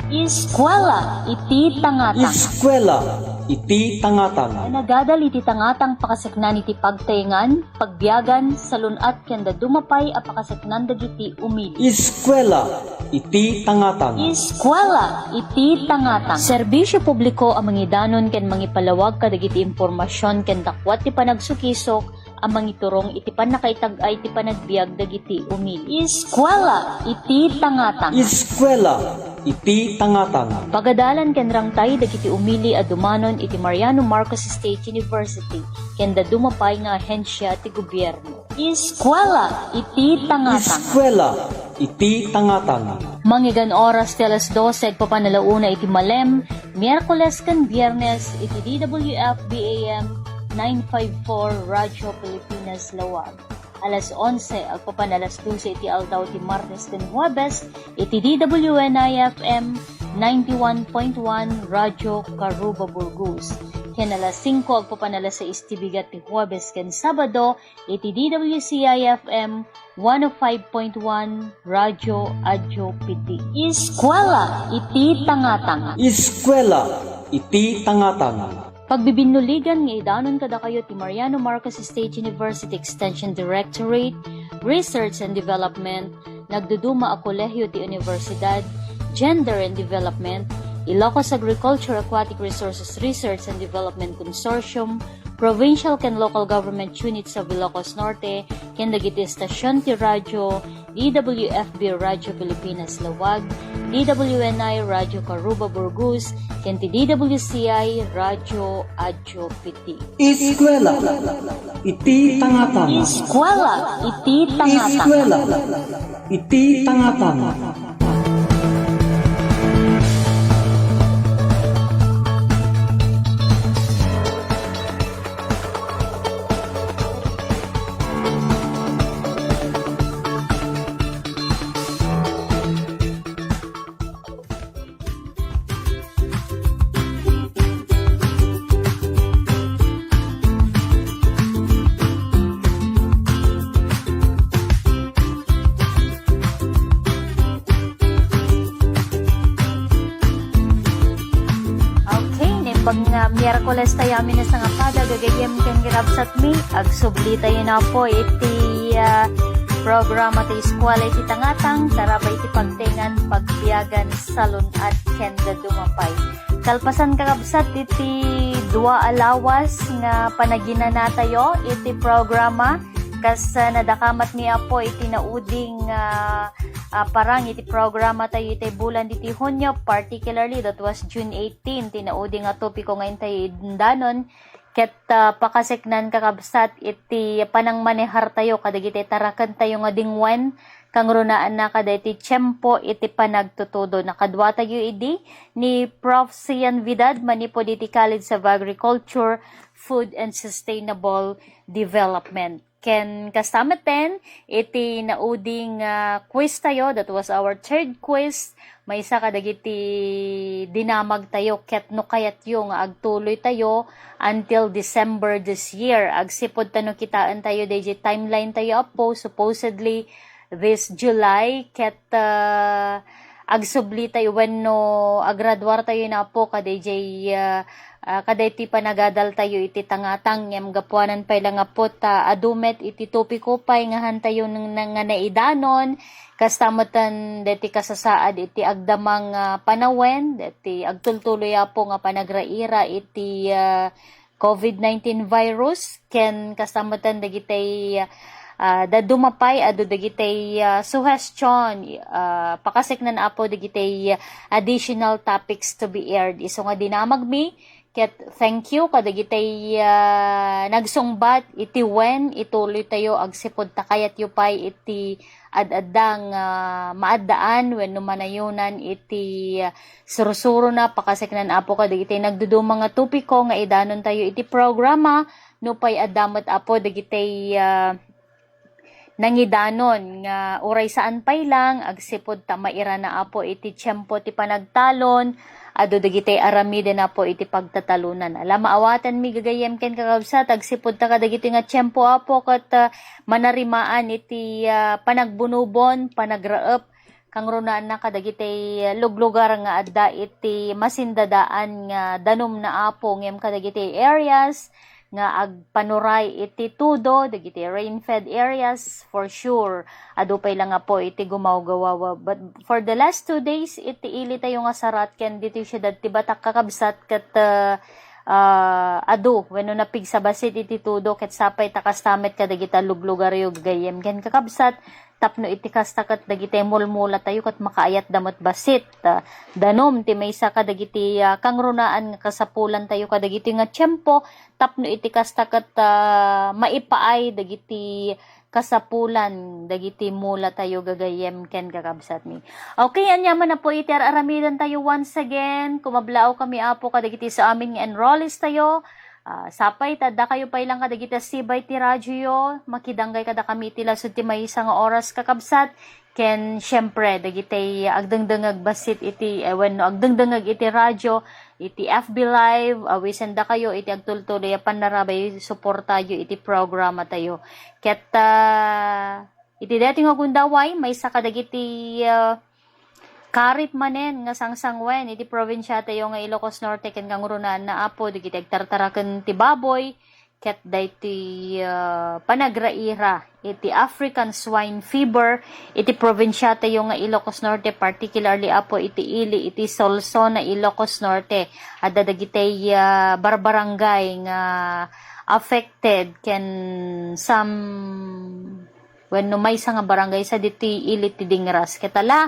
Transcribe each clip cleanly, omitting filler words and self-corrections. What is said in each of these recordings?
Eskwela iti tangatang. Eskwela iti tangatang. Nagadal iti tangatang pakasaknan iti pagtayengan, pagbiyagan, salunat kanda dumapay a pakasaknan dagiti umili. Eskwela iti tangatang. Eskwela iti tangatang. Serbisyo publiko ang mangidanon ken mangipalawag kadagiti impormasyon ken dakwat ti panagsukisok ang mangiturong iti panakaitag-ay ti panagbiag dagiti umili. Eskwela iti tangatang. Eskwela iti tangatang. Pagadalan ken rangtay dagiti umili a dumanon iti Mariano Marcos State University ken da dumapay nga ahensya ti gobyerno. Eskwela iti tangatang. Eskwela iti tangatang. Manggigan oras ti alas 12 papanalauna iti Malem, Miyerkules ken Biyernes iti DWF BAM 954 Radyo Pilipinas Lawag. Alas 11 agpapan alas 12 iti Altaw ti Martes ken Huwebes iti DWNI-FM 91.1 Radyo Karuba Burgos. Ken alas 5 agpapan alas 6 ti Bigat ti Huwebes ken Sabado iti DWCI-FM 105.1 Radyo Adyo Piti. Eskwela iti tangatang. Eskwela iti tangatang. Pagbibinuligan nga idanon kada kayo ti Mariano Marcos State University Extension Directorate, Research and Development, nagduduma a kolehyo ti Universidad, Gender and Development, Ilocos Agriculture Aquatic Resources Research and Development Consortium, Provincial ken Local Government Units sa Ilocos Norte, ken dagiti estasyon ti radyo, DWFB Radyo Pilipinas Lawag, DWNI Radyo Karuba Burgos, ken ti DWCI Radyo Adyo Piti. Eskwela iti tangatang. Eskwela iti tangatang. Eskwela iti tangatang. Miyerkules tayo amin na sa nga pada gagayem kang girabsat mi agsubli tayo na po iti programa ti eskwela iti tangatang tarabay iti pagtengan pagbiyagan salon at kenda dumapay kalpasan kakabsat iti dua alawas nga panagina na tayo iti programa kas nadakamat mi apo iti nauding parang iti programa tayo iti bulan iti Hunyo, particularly that was June 18, tinaudi nga topiko ngayon tayo danon, ket pakaseknan kakabsat iti panangmanehar tayo, kadagiti tarakan tayo nga dingwen, kang runaan na kada iti tiyempo iti panagtutudo. Nakadwa tayo idi ni Prof. Sian Vidad, manipod iti College of Agriculture, Food and Sustainable Development. Ken kasamaten iti nauding quiz tayo, that was our third quiz. May isa kadagiti dinamag tayo ket no kayat yung agtuloy tayo until December this year. Agsipod tano kitaan tayo DJ timeline tayo apo supposedly this July ket agsubli tayo wenno agradwar tayo na po kadij kada iti panagadal tayo iti tangatang ngem gapuanan pay lang apot adumet iti topiko pay ngahan tayo nga naidanon kastamatan deti kasasaad iti agdamang panawen deti agtultuloy apo nga panagraira iti COVID-19 virus ken kastamatan dagitay dadumapay adu dagitay suggestion pakasek na apo dagitay additional topics to be aired iso nga dinamag mi ket thank you kadagitay nagsungbat iti wen ituloy tayo agsipod takayat yupay iti ad-adang maadaan wenno manayunan iti surusuro na pakasek na apo kadagitay nagdudu mga topiko nga idanon tayo iti programa no pay adamat apo dagitay nangidanon nga uray saan pay lang agsipod ta maira na apo iti tiyempo ti panagtalon ado dagiti aramide na po iti pagtatalunan. Alam maawatan mi gagayem ken kakabsat agsipud ta kadagiti nga tiyempo apo ket manarimaan iti panagbunubon, panagraep kang runaan na kadagiti luglugar nga adda iti masindadaan nga danom na apo ngem kadagiti areas nga agpanuray iti tudo dagiti rain-fed areas for sure adupay lang nga po iti gumawgawawa, but for the last 2 days iti ili tayo nga sarat ken diti syudad ti Batak kakabsat ket adu wenno napig sa basit iti tudo ket sapay takastamet kadagita luglugar yo gayem ken kakabsat tapno iti kasta ket dagiti mulmula tayo ket makaayat damot basit danom ti maysa kadagiti kang runaan nga kasapulan tayo kadagiti nga tiyempo tapno iti kasta ket maipaay dagiti kasapulan dagiti mula tayo gagayem ken kakabsat mi. Okay, anyaman na po iti aramidan tayo once again. Kumablao kami apo kadagiti sa amin nga enrollees tayo. Sapay tadda kayo pa ilang kadagiti sibay ti radyo makidanggay kada kami ti lasud ti maysa nga oras kakabsat ken syempre dagiti agdengdengag basit iti wenno agdengdengag iti radyo iti FB live wisenda kayo iti agtultuloy panarabay suportayo iti programa tayo ket iti dating nga gundaway maysa kadagiti karit manen nga sangsangwen iti probinsya tayo nga Ilocos Norte ken kangrunan na apo digiti agtartaraken ti baboy ket dayti panagraira iti African swine fever iti probinsya tayo nga Ilocos Norte particularly apo iti ili iti Solsona Ilocos Norte adda dagiti barbarangay nga affected ken some wenno maysa nga barangay sa diti ili ti Dingras ketala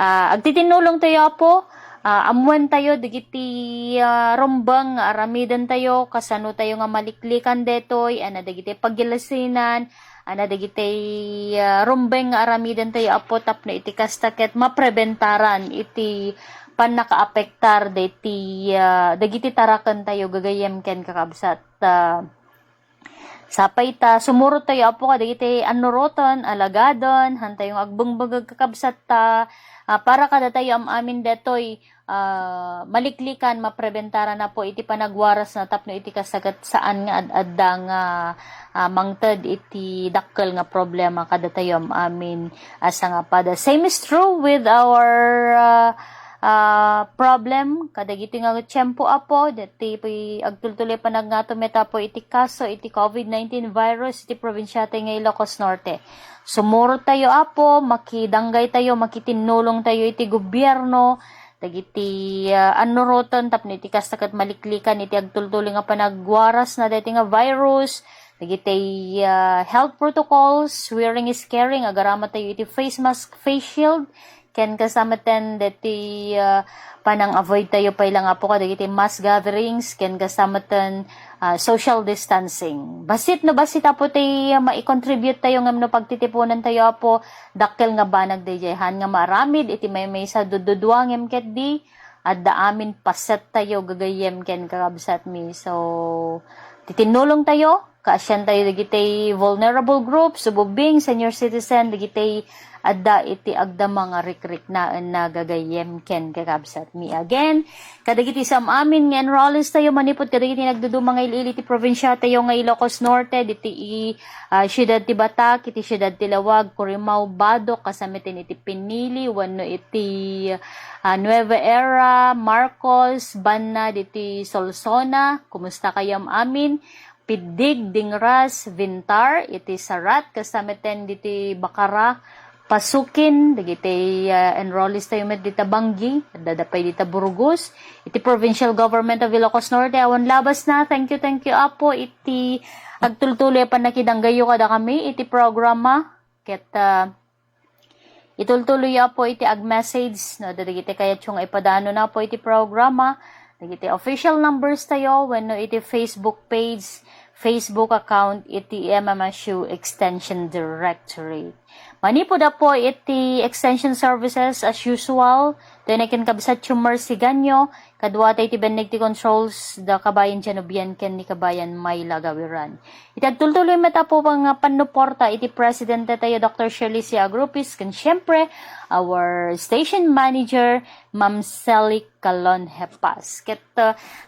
agtitinulong tayo po amuan tayo digiti rumbang aramidan tayo kasano tayo nga maliklikan detoy ana dagiti paggilasinan ana dagiti rumbeng nga aramidan tayo apo tapno iti kastaket maprebentaran iti panakaapektar dagiti taraken tayo gagayem ken kakabsat sapay ta sumurot tayo apo kadagiti anuroton alagadon hantayong agbengbegag kakabsat ta para kada tayo amin detoy maliklikan maprebentara na po iti panagwaras na tapno iti kasagat saan nga adda nga mangted iti dakkel nga problema kada tayo amin asa nga pada. Same is true with our problem kadagiti nga tiyempo apo dati agtultuloy panagnato meta po iti kaso iti COVID-19 virus iti probinsya tayo nga Ilocos Norte. Sumurot tayo apo, makidanggay tayo, makitinulong tayo iti gobyerno, dagiti anuroton tapno iti kastaket maliklikan iti agtultuloy nga panagwaras na dati nga virus, dagiti health protocols, wearing is caring, agarama tayo iti face mask, face shield, ken kasamaten dati panang avoid tayo pa ilang apo kadagiti mass gatherings ken kasamaten social distancing. Basit no basit apo tay mai-contribute tayo ngam no pagtitipunan tayo apo dakkel nga banag dayhan nga maramid iti may sa dududuangem ket di adda amin paset tayo gagayem ken kakabsat mi. So titinulong tayo kaasyan tayo dagiti vulnerable groups, sububing, senior citizen, dagiti adda iti agda mga rikrik na nagagayem ken kakabsat mi. Again, kadagiti sam amin nga enrollees tayo manipod kadagiti nagduduma nga ilili ti probinsya tayo nga Ilocos Norte diti syudad ti Batak iti syudad ti Lawag Corimao Badok kasamitin iti Pinili wenno iti Nueva Era Marcos Banna diti Solsona. Kumusta kayam amin? Pidig, Dingras, Vintar, iti Sarat, kasamiten diti Bacara, Pasukin, dagiti enrollees tayo met dita Banggi, dadapay dita Burgos, iti Provincial Government of Ilocos Norte, awan labas na, thank you apo, iti agtultuloy pa nakidanggayo kada kami, iti programa, ket itultuloy apo iti ag-message, no, dadagiti kayat yung ipadano na po iti programa, dagiti official numbers tayo wenno iti Facebook page, Facebook account iti MMSU Extension Directory. Manipod po iti extension services as usual Tinakin kabsat tumor si ganyo, kadwa tayo ti benig ti controls da kabayan Janubian ken ni kabayan may lagawiran. Itagtultuloy mata po pang panuporta iti Presidente tayo Dr. Shirley C. Agrupis ken syempre our station manager Ma'am Sally Calon Hepas. Ket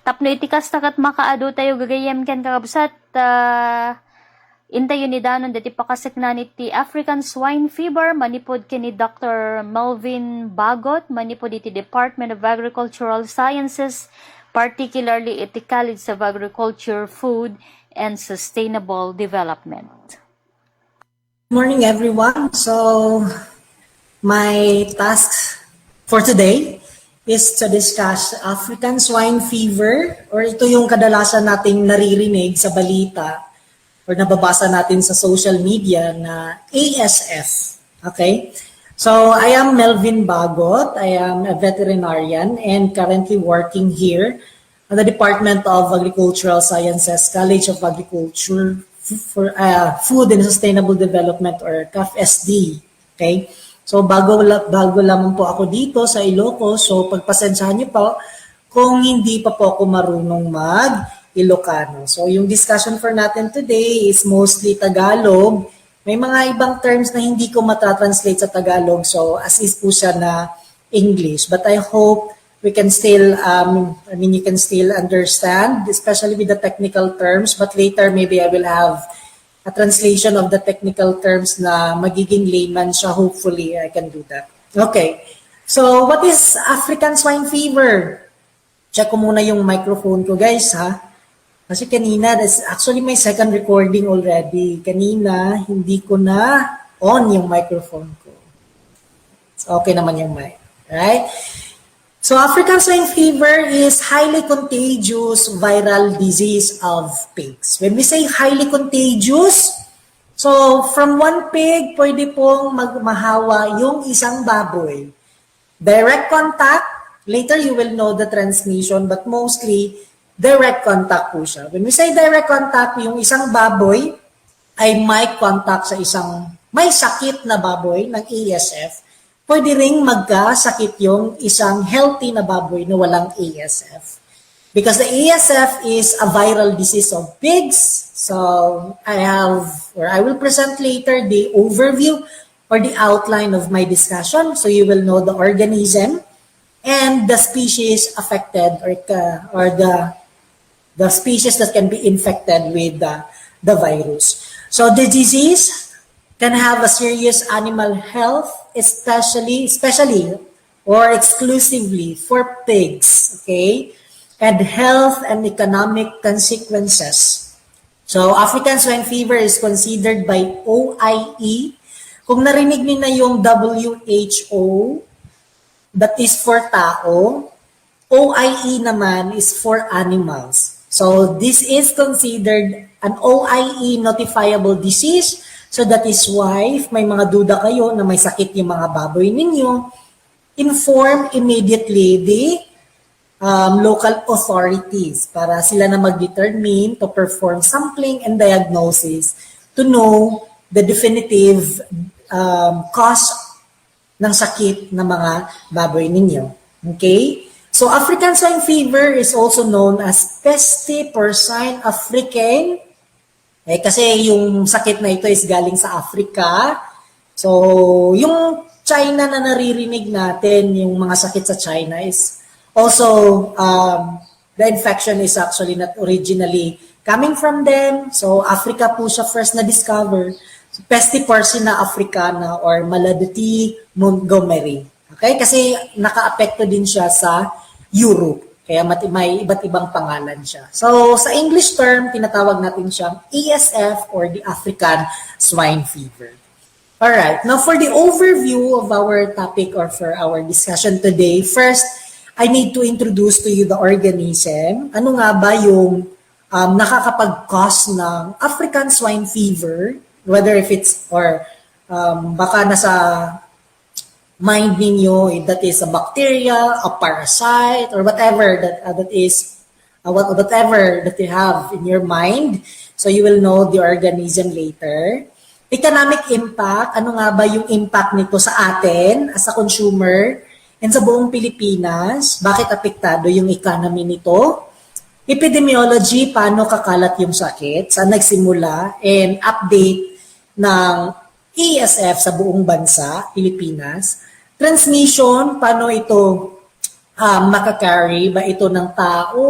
tapno iti kastakat makaado tayo gagayem ken kakabsat intayo ni danon dati pakasaknan iti African Swine Fever manipod kini Dr. Melvin Bagot manipod iti Department of Agricultural Sciences particularly iti College of Agriculture, Food, and Sustainable Development. Morning, everyone. So, my task for today is to discuss African swine fever, or ito yung kadalasan nating naririnig sa balita or nababasa natin sa social media na ASF. Okay? So, I am Melvin Bagot. I am a veterinarian and currently working here at the Department of Agricultural Sciences, College of Agriculture, for Food and Sustainable Development or CAFSD. Okay? So bago lamang po ako dito sa Ilocos, so pagpasensyahan niyo po kung hindi pa po ako marunong mag-Ilocano. So yung discussion for natin today is mostly Tagalog. May mga ibang terms na hindi ko matatranslate sa Tagalog, so as is po siya na English. But I hope we can still, you can still understand, especially with the technical terms, but later maybe I will have a translation of the technical terms na magiging layman siya. Hopefully, I can do that. Okay. So, what is African swine fever? Check ko muna yung microphone ko, guys, ha? Kasi kanina, actually my second recording already. Kanina, hindi ko na on yung microphone ko. So, okay naman yung mic. Right? So, African swine fever is highly contagious viral disease of pigs. When we say highly contagious, so from one pig, pwede pong magmahawa yung isang baboy. Direct contact, later you will know the transmission, but mostly direct contact po siya. When we say direct contact, yung isang baboy ay may contact sa isang may sakit na baboy ng ASF. Pwede ring magkasakit yung isang healthy na baboy na walang ASF. Because the ASF is a viral disease of pigs. So I will present later the overview or the outline of my discussion. So you will know the organism and the species affected or the species that can be infected with the virus. So the disease can have a serious animal health, especially or exclusively for pigs, okay? And health and economic consequences. So African swine fever is considered by OIE. Kung narinig niyo na yung WHO, that is for tao, OIE naman is for animals. So this is considered an OIE notifiable disease. So that is why, if may mga duda kayo na may sakit yung mga baboy ninyo, inform immediately the local authorities para sila na mag-determine to perform sampling and diagnosis to know the definitive cause ng sakit ng mga baboy ninyo. Okay? So African swine fever is also known as Peste porcine africaine. Kasi yung sakit na ito is galing sa Africa. So, yung China na naririnig natin, yung mga sakit sa China is also, the infection is actually not originally coming from them. So, Africa po siya first na-discover. So, Peste porcina africana or Maladiti montgomery. Okay? Kasi naka-apekto din siya sa Europe. Kaya may iba't ibang pangalan siya. So, sa English term, tinatawag natin siyang ASF or the African swine fever. Alright, now for the overview of our topic or for our discussion today, first, I need to introduce to you the organism. Ano nga ba yung nakakapag-cause ng African swine fever, whether if it's, or baka nasa mind ninyo, that is a bacteria, a parasite, or whatever that is, whatever that you have in your mind. So you will know the organism later. Economic impact, ano nga ba yung impact nito sa atin as a consumer? and sa buong Pilipinas, bakit apektado yung economy nito? Epidemiology, paano kakalat yung sakit, saan nagsimula, and update ng ASF sa buong bansa, Pilipinas. Transmission, paano ito makakarry ba ito ng tao,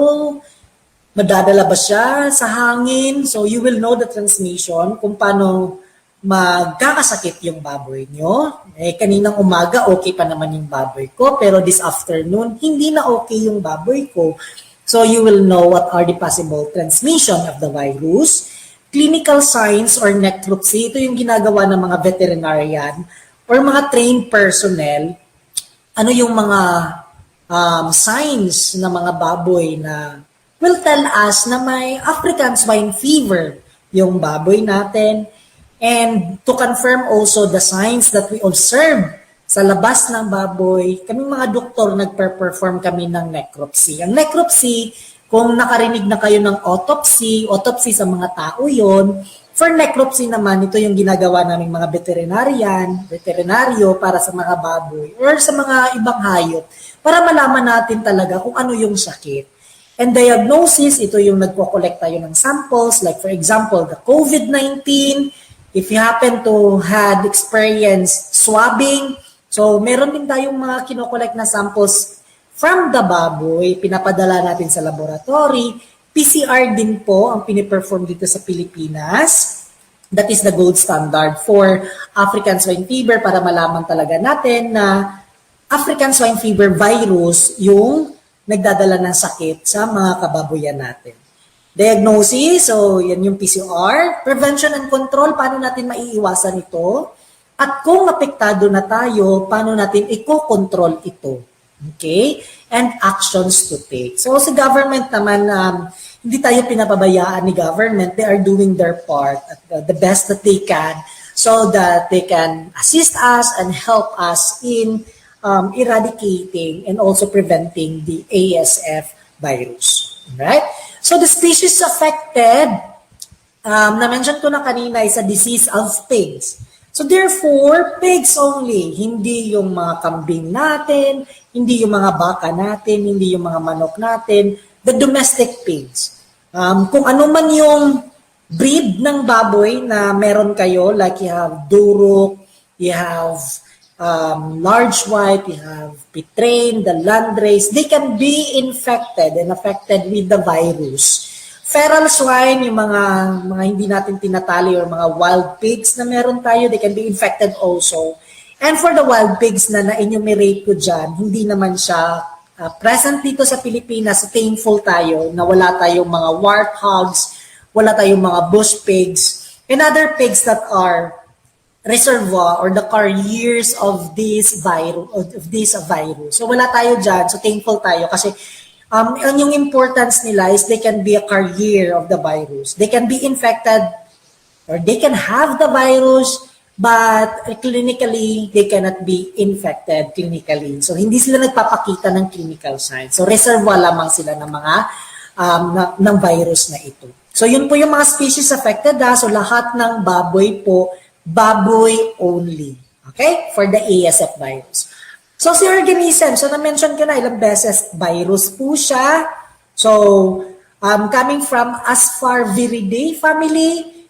madadala ba siya sa hangin? So you will know the transmission kung paano magkakasakit yung baboy nyo. Kaninang umaga, okay pa naman yung baboy ko, pero this afternoon, hindi na okay yung baboy ko. So you will know what are the possible transmission of the virus. Clinical signs or necropsy, ito yung ginagawa ng mga veterinarian or mga trained personnel. Ano yung mga signs ng mga baboy na will tell us na may African swine fever yung baboy natin. And to confirm also the signs that we observe sa labas ng baboy, kaming mga doktor nagpe-perform kami ng necropsy. Ang necropsy, kung nakarinig na kayo ng autopsy sa mga tao yon. For necropsy naman, ito yung ginagawa naming mga veterinaryo para sa mga baboy or sa mga ibang hayop para malaman natin talaga kung ano yung sakit. And diagnosis, ito yung nagko-collect tayo ng samples, like for example, the COVID-19, if you happen to had experienced swabbing, so meron din tayong mga kino-collect na samples from the baboy, pinapadala natin sa laboratory. PCR din po ang piniperform dito sa Pilipinas. That is the gold standard for African swine fever para malaman talaga natin na African swine fever virus yung nagdadala ng sakit sa mga kababoyan natin. Diagnosis, so yan yung PCR. Prevention and control, paano natin maiiwasan ito? At kung apektado na tayo, paano natin i-control ito? Okay? And actions to take. So sa government naman, hindi tayo pinapabayaan ni government. They are doing their part at the best that they can so that they can assist us and help us in eradicating and also preventing the ASF virus. Right? So the species affected, na-mention ko na kanina, is a disease of pigs. So therefore, pigs only, hindi yung mga kambing natin, hindi yung mga baka natin, hindi yung mga manok natin, the domestic pigs. Kung ano man yung breed ng baboy na meron kayo, like you have Durok, you have large white, you have Pitrain, the Landrace, they can be infected and affected with the virus. Feral swine, yung mga hindi natin tinatali or mga wild pigs na meron tayo, they can be infected also. And for the wild pigs na na-enumerate ko dyan, hindi naman siya present dito sa Pilipinas. Thankful tayo na wala tayong mga warthogs, wala tayong mga bush pigs, and other pigs that are reservoir or the carriers of this virus. So wala tayo dyan, so thankful tayo kasi yung importance nila is they can be a carrier of the virus. They can be infected or they can have the virus, but clinically, they cannot be infected clinically. So hindi sila nagpapakita ng clinical signs. So reservoir lamang sila ng mga ng virus na ito. So yun po yung mga species affected. So lahat ng baboy po, baboy only. Okay? For the ASF virus. So si organism, so na-mention ko na ilang beses, virus po siya. So coming from Asparviridae family,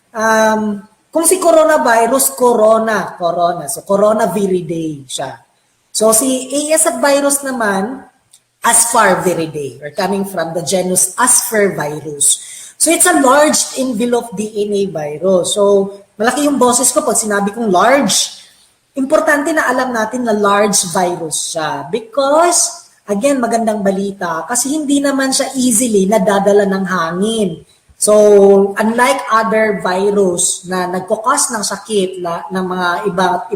kung si coronavirus, corona. So Coronaviridae siya. So si ASF virus naman, Asparviridae, or coming from the genus Aspervirus. So it's a large envelope DNA virus. So malaki yung boses ko pag sinabi kong large. Importante na alam natin na large virus siya because, again, magandang balita kasi hindi naman siya easily nadadala ng hangin. So, unlike other virus na nagkukos ng sakit ng mga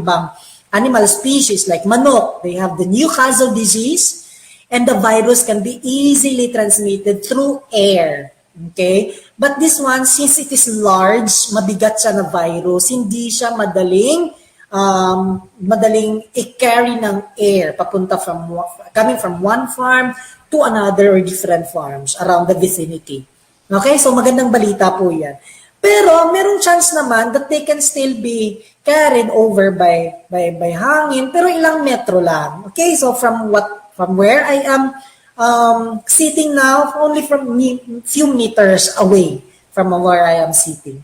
ibang animal species like manok, they have the Newcastle disease and the virus can be easily transmitted through air. Okay? But this one, since it is large, mabigat siya na virus, hindi siya madaling i-carry ng air papunta coming from one farm to another or different farms around the vicinity. Okay? So magandang balita po yan. Pero merong chance naman that they can still be carried over by hangin, pero ilang metro lang. Okay, so from where I am sitting now, only from few meters away from where I am sitting.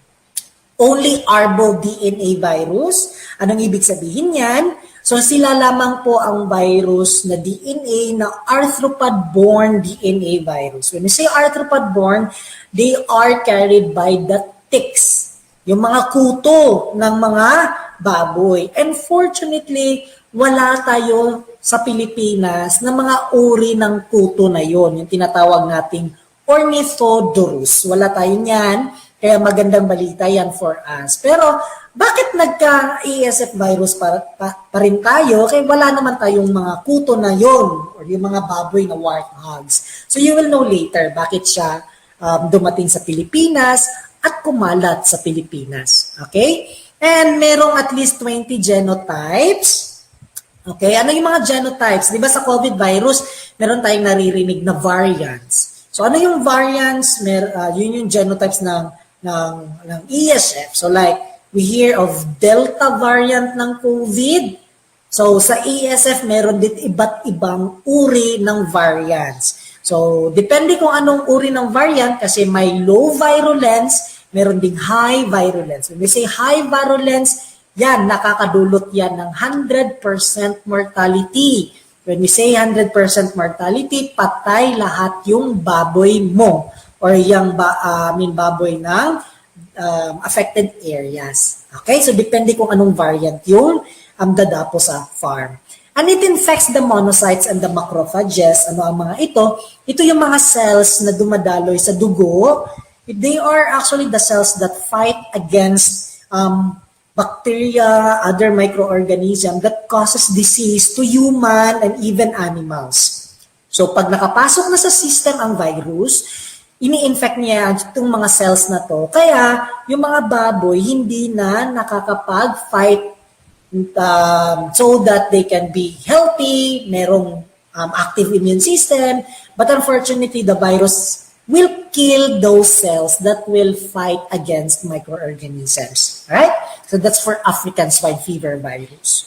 Only RBO-DNA virus. Anong ibig sabihin yan? So sila lamang po ang virus na DNA na arthropod-borne DNA virus. When we say arthropod-borne, they are carried by the ticks, yung mga kuto ng mga baboy. And fortunately, wala tayo sa Pilipinas na mga uri ng kuto na yon, yung tinatawag nating Ornithodorus. Wala tayo niyan, kaya magandang balita yan for us. Pero bakit nagka-ASF virus pa rin tayo? Kaya wala naman tayong mga kuto na yon or yung mga baboy na warthogs. So you will know later bakit siya dumating sa Pilipinas at kumalat sa Pilipinas. Okay? And merong at least 20 genotypes. Okay? Ano yung mga genotypes? Di ba sa COVID virus, meron tayong naririnig na variants. So ano yung variants? Yun yung genotypes ng ESF. So like, we hear of Delta variant ng COVID. So sa ESF, meron din iba't ibang uri ng variants. So, depende kung anong uri ng variant, kasi may low virulence, meron ding high virulence. When we say high virulence, yan, nakakadulot yan ng 100% mortality. When we say 100% mortality, patay lahat yung baboy mo or yung baboy ng affected areas. Okay? So, depende kung anong variant yung dadapo sa farm. And it infects the monocytes and the macrophages. Ano ang mga ito? Ito yung mga cells na dumadaloy sa dugo. They are actually the cells that fight against bacteria, other microorganisms that causes disease to human and even animals. So pag nakapasok na sa system ang virus, ini-infect niya itong mga cells na to. Kaya yung mga baboy hindi na nakakapag-fight so that they can be healthy, merong active immune system, but unfortunately, the virus will kill those cells that will fight against microorganisms. Alright? So that's for African swine fever virus.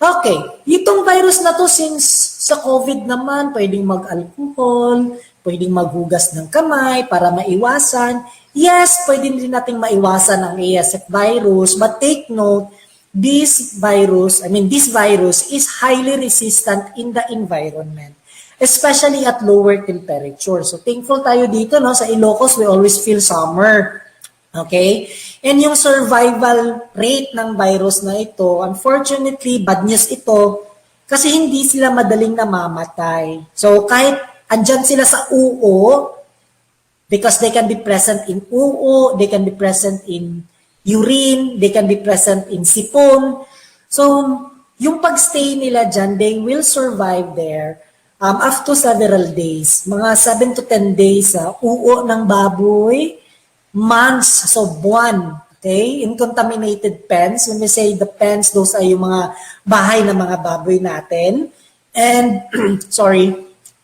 Okay, itong virus na to, since sa COVID naman, pwedeng mag-alcohol, pwedeng maghugas ng kamay para maiwasan. Yes, pwedeng din nating maiwasan ang ASF virus, but take note, this virus is highly resistant in the environment, especially at lower temperature. So thankful tayo dito, no? Sa Ilocos, we always feel summer. Okay? And yung survival rate ng virus na ito, unfortunately, bad news ito, kasi hindi sila madaling namamatay. So kahit andyan sila sa uo, because they can be present in uo, they can be present in urine, they can be present in sipon. So, yung pagstay nila dyan, they will survive there up to several days. Mga 7 to 10 days sa uo ng baboy, months, so buwan. Okay? In contaminated pens, when we say the pens, those ay yung mga bahay ng mga baboy natin. And,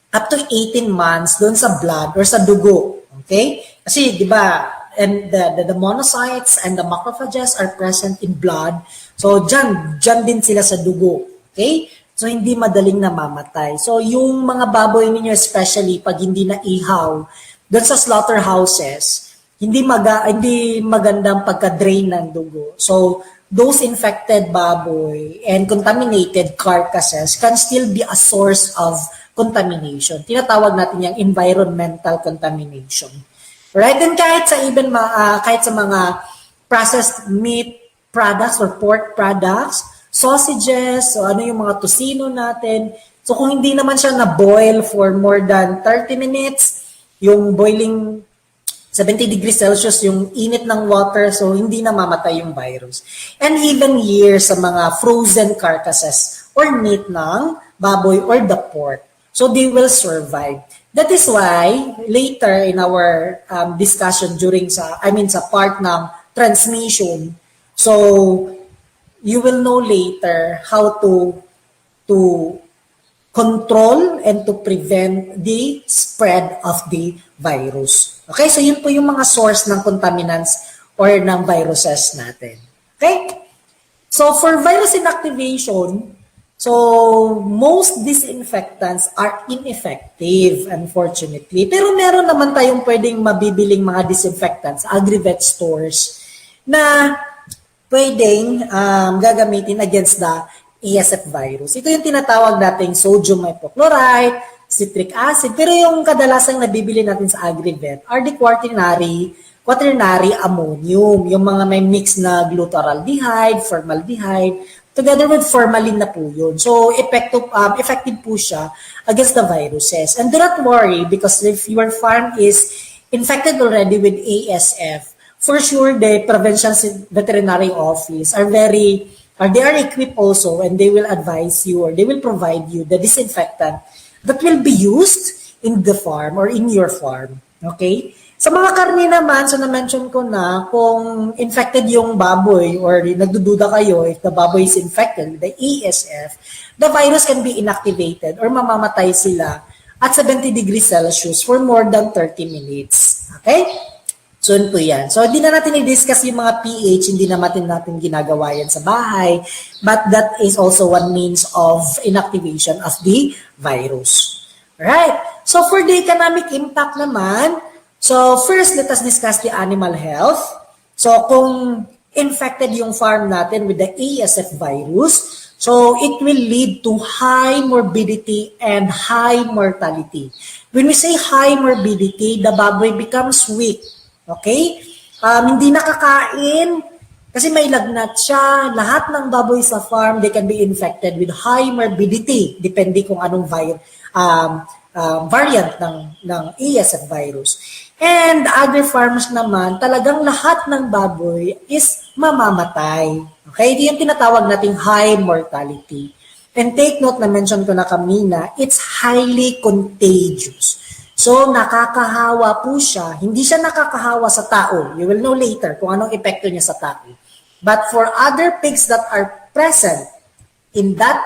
up to 18 months doon sa blood or sa dugo. Okay? Kasi, di ba, and the monocytes and the macrophages are present in blood. So, dyan din sila sa dugo. Okay? So, hindi madaling namamatay. So, yung mga baboy ninyo, especially pag hindi na ihaw, doon sa slaughterhouses, hindi magandang pagka-drain ng dugo. So, those infected baboy and contaminated carcasses can still be a source of contamination. Tinatawag natin yung environmental contamination. Right? And kahit sa mga processed meat products or pork products, sausages, so ano yung mga tocino natin. So kung hindi naman siya na-boil for more than 30 minutes, yung boiling 70 degrees Celsius, yung init ng water, so hindi namamatay yung virus. And even here sa mga frozen carcasses or meat ng baboy or the pork. So they will survive. That is why later in our discussion sa part ng transmission, so you will know later how to control and to prevent the spread of the virus. Okay, so yun po yung mga source ng contaminants or ng viruses natin. Okay? So for virus inactivation, so most disinfectants are ineffective, unfortunately. Pero meron naman tayong pwedeng mabibiling mga disinfectants, agri-vet stores, na pwedeng gagamitin against the ASF virus. Ito yung tinatawag nating sodium hypochlorite, citric acid, pero yung kadalasang nabibili natin sa agri-vet are the quaternary ammonium, yung mga may mix na glutaraldehyde, formaldehyde, together with formalin na po yun. So, effective po siya against the viruses. And do not worry, because if your farm is infected already with ASF, for sure the Provincial Veterinary Office they are equipped also, and they will advise you, or they will provide you the disinfectant that will be used in the farm or in your farm. Okay? Sa mga karne naman, so na-mention ko na, kung infected yung baboy or nagdududa kayo if the baboy is infected with the ASF, the virus can be inactivated or mamamatay sila at 70 degrees Celsius for more than 30 minutes. Okay? So, yun po yan. So, hindi na natin i-discuss yung mga pH, hindi natin ginagawa yan sa bahay, but that is also one means of inactivation of the virus. Alright? So, for the economic impact naman, so, first, let us discuss the animal health. So, kung infected yung farm natin with the ASF virus, so it will lead to high morbidity and high mortality. When we say high morbidity, the baboy becomes weak. Okay? Hindi nakakain kasi may lagnat siya. Lahat ng baboy sa farm, they can be infected with high morbidity, depende kung anong variant ng ASF virus. And other farms naman, talagang lahat ng baboy is mamamatay. Okay? Ito yung tinatawag nating high mortality. And take note, na-mention ko na kanina, it's highly contagious. So, nakakahawa po siya. Hindi siya nakakahawa sa tao. You will know later kung anong epekto niya sa tao. But for other pigs that are present in that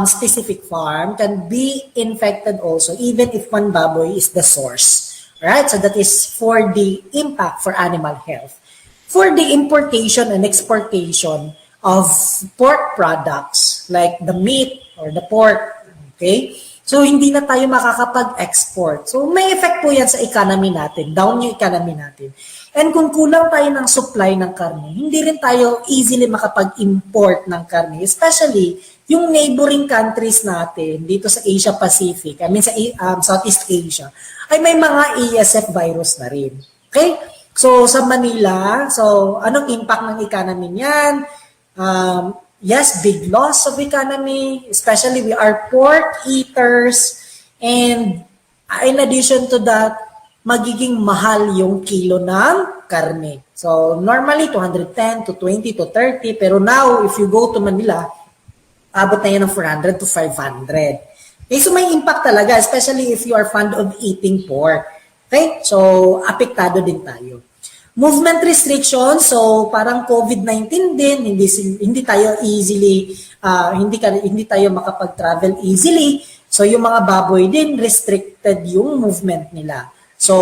specific farm can be infected also, even if one baboy is the source. Alright, so that is for the impact for animal health. For the importation and exportation of pork products, like the meat or the pork, okay? So, hindi na tayo makakapag-export. So, may effect po yan sa economy natin, down yung economy natin. And kung kulang tayo ng supply ng karne, hindi rin tayo easily makapag-import ng karne, especially yung neighboring countries natin dito sa Asia Pacific, sa Southeast Asia, ay may mga ASF virus na rin. Okay? So, sa Manila, so anong impact ng economy niyan? Yes, big loss of economy, especially we are pork eaters, and in addition to that, magiging mahal yung kilo ng karne. So, normally 210 to 20 to 30, pero now, if you go to Manila, abot na yan ng 400 to 500. Okay, so may impact talaga, especially if you are fond of eating pork. Okay, so apektado din tayo. Movement restrictions, so parang COVID-19 din, hindi tayo easily, hindi tayo makapag-travel easily. So yung mga baboy din, restricted yung movement nila. So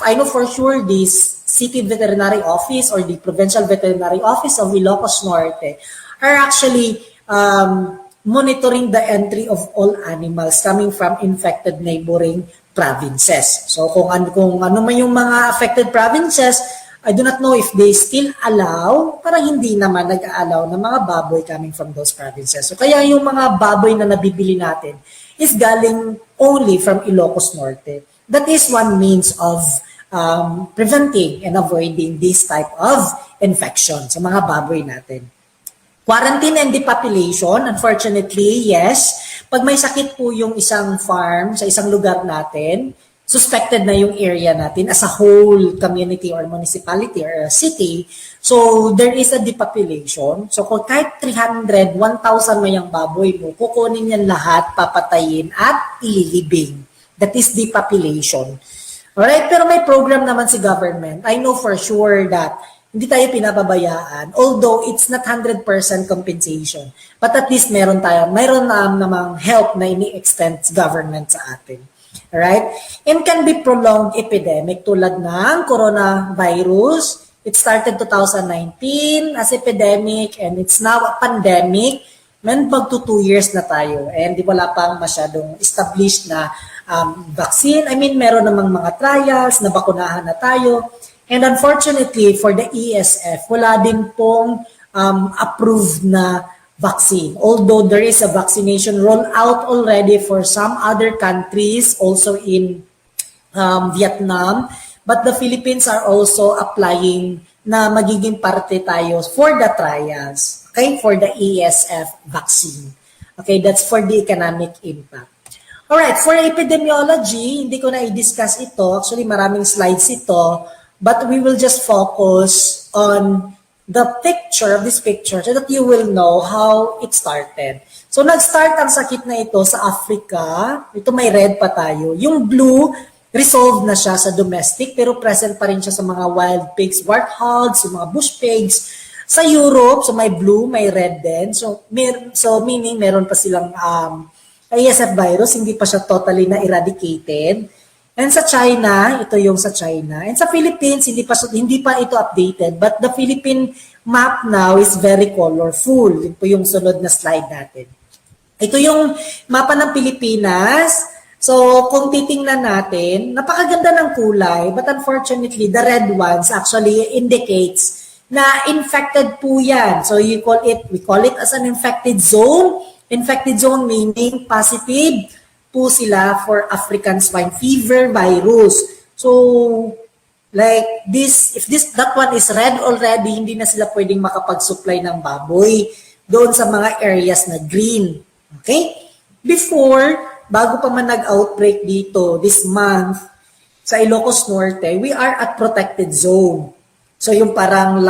I know for sure this City Veterinary Office or the Provincial Veterinary Office of Ilocos Norte are actually monitoring the entry of all animals coming from infected neighboring provinces. So kung ano man yung mga affected provinces, I do not know if they still allow, parang hindi naman nag-allow ng mga baboy coming from those provinces. So kaya yung mga baboy na nabibili natin is galing only from Ilocos Norte. That is one means of preventing and avoiding this type of infection sa mga baboy natin. Quarantine and depopulation, unfortunately, yes. Pag may sakit po yung isang farm sa isang lugar natin, suspected na yung area natin as a whole community or municipality or a city, so there is a depopulation. So kung kahit 300, 1,000 mayang baboy mo, kukunin yan lahat, papatayin at ililibing. That is depopulation. Alright, pero may program naman si government. I know for sure that hindi tayo pinapabayaan, although it's not 100% compensation. But at least meron namang help na ini-extend government sa atin. Alright? And can be prolonged epidemic tulad ng coronavirus. It started 2019 as epidemic and it's now a pandemic. Mag to 2 years na tayo and wala pang masyadong established na vaccine. I mean, meron namang mga trials, nabakunahan na tayo. And unfortunately, for the ESF, wala din pong approved na vaccine. Although there is a vaccination rollout already for some other countries, also in Vietnam, but the Philippines are also applying na magiging parte tayo for the trials, okay, for the ESF vaccine. Okay, that's for the economic impact. Alright, for epidemiology, hindi ko na i-discuss ito. Actually, maraming slides ito, but we will just focus on the picture of this picture so that you will know how it started. So, nag-start ang sakit na ito sa Africa. Ito may red pa tayo. Yung blue, resolved na siya sa domestic, pero present pa rin siya sa mga wild pigs, warthogs, yung mga bush pigs. Sa Europe, so may blue, may red din. So meaning meron pa silang ASF virus, hindi pa siya totally na eradicated. And sa China, ito yung sa China. And sa Philippines, hindi pa ito updated. But the Philippine map now is very colorful. Ito po yung sunod na slide natin. Ito yung mapa ng Pilipinas. So, kung titingnan natin, napakaganda ng kulay. But unfortunately, the red ones actually indicates na infected po yan. So, we call it as an infected zone. Infected zone meaning positive po sila for African swine fever virus. So, like this, that one is red already, hindi na sila pwedeng makapag-supply ng baboy doon sa mga areas na green. Okay? Before, bago pa man nag-outbreak dito this month, sa Ilocos Norte, we are at protected zone. So, yung parang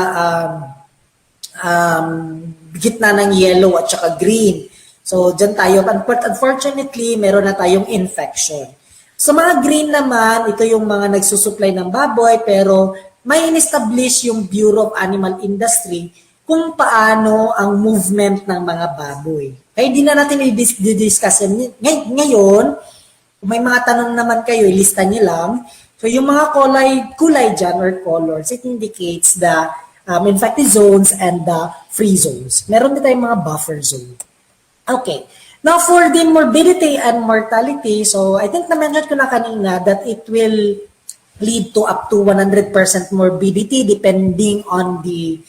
gitna ng yellow at saka green. So, dyan tayo. But unfortunately, meron na tayong infection. Sa mga green naman, ito yung mga nagsusupply ng baboy, pero may in-establish yung Bureau of Animal Industry kung paano ang movement ng mga baboy. Kaya di na natin i-discuss ngayon. Kung may mga tanong naman kayo, ilista niyo lang. So, yung mga kulay dyan or colors, it indicates the infected zones and the free zones. Meron din tayong mga buffer zone. Okay. Now, for the morbidity and mortality, so I think na-mention ko na kanina that it will lead to up to 100% morbidity depending on the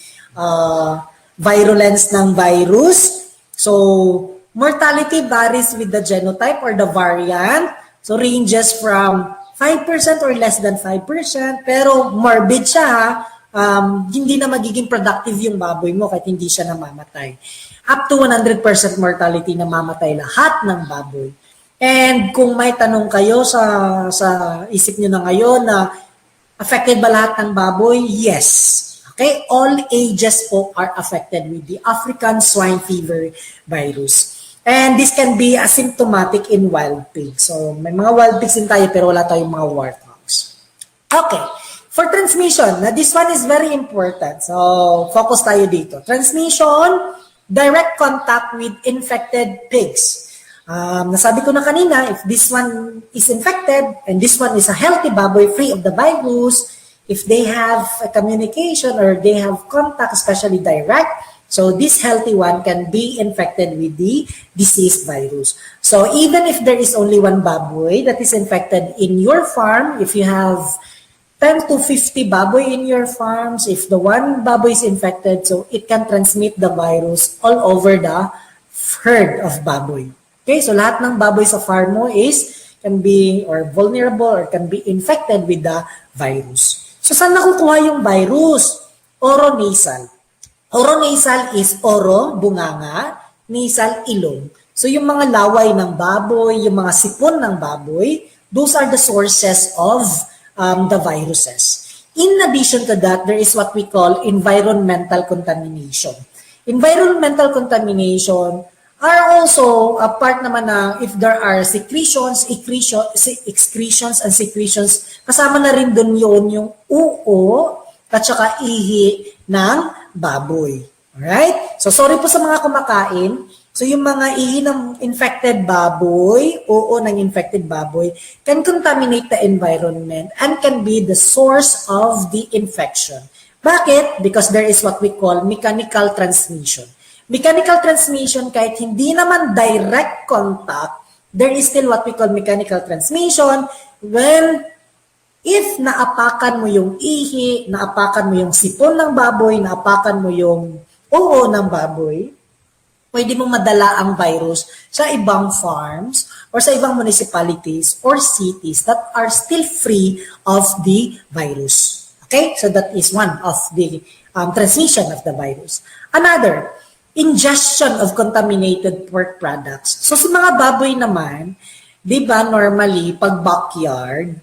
virulence ng virus. So, mortality varies with the genotype or the variant. So, ranges from 5% or less than 5%. Pero morbid siya, hindi na magiging productive yung baboy mo kahit hindi siya namamatay. Up to 100% mortality na mamatay lahat ng baboy. And kung may tanong kayo sa isip nyo na ngayon na affected ba lahat ng baboy? Yes. Okay? All ages po are affected with the African swine fever virus. And this can be asymptomatic in wild pigs. So may mga wild pigs din tayo pero wala tayong mga warthogs. Okay. For transmission, this one is very important. So focus tayo dito. Transmission, direct contact with infected pigs. Nasabi ko na kanina, if this one is infected and this one is a healthy baboy free of the virus, if they have a communication or they have contact, especially direct, so this healthy one can be infected with the diseased virus. So even if there is only one baboy that is infected in your farm, if you have 10 to 50 baboy in your farms, if the one baboy is infected, so it can transmit the virus all over the herd of baboy. Okay, so lahat ng baboy sa farm mo can be or vulnerable or can be infected with the virus. So saan nakukuha yung virus? Oronasal. Oronasal is oro, bunganga, nasal, ilong. So yung mga laway ng baboy, yung mga sipon ng baboy, those are the sources of the viruses. In addition to that, there is what we call environmental contamination. Environmental contamination are also a part naman na if there are excretions and secretions, kasama na rin dun yun yung uo at saka ihi ng baboy. Alright? So sorry po sa mga kumakain. So yung mga ihi ng infected baboy, oo ng infected baboy, can contaminate the environment and can be the source of the infection. Bakit? Because there is what we call mechanical transmission. Mechanical transmission, kahit hindi naman direct contact, there is still what we call mechanical transmission when if naapakan mo yung ihi, naapakan mo yung sipon ng baboy, naapakan mo yung oo ng baboy, pwede mong madala ang virus sa ibang farms or sa ibang municipalities or cities that are still free of the virus. Okay? So that is one of the transmission of the virus. Another, ingestion of contaminated pork products. So sa mga baboy naman, di ba normally pag backyard,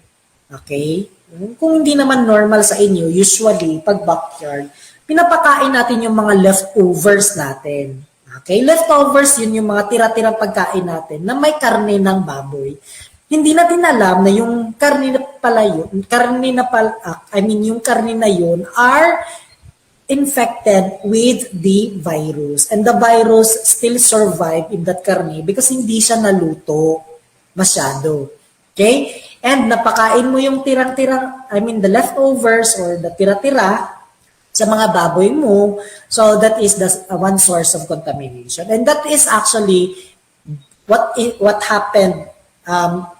okay? Kung hindi naman normal sa inyo, usually pag backyard, pinapakain natin yung mga leftovers natin. Okay? Leftovers, yun yung mga tira-tirang pagkain natin na may karne ng baboy. Hindi natin alam na yung karne na pala yun, yung karne na yun are infected with the virus. And the virus still survive in that karne because hindi siya naluto masyado. Okay? And napakain mo yung the leftovers or the tira-tira sa mga baboy mo. So that is the one source of contamination. And that is actually what happened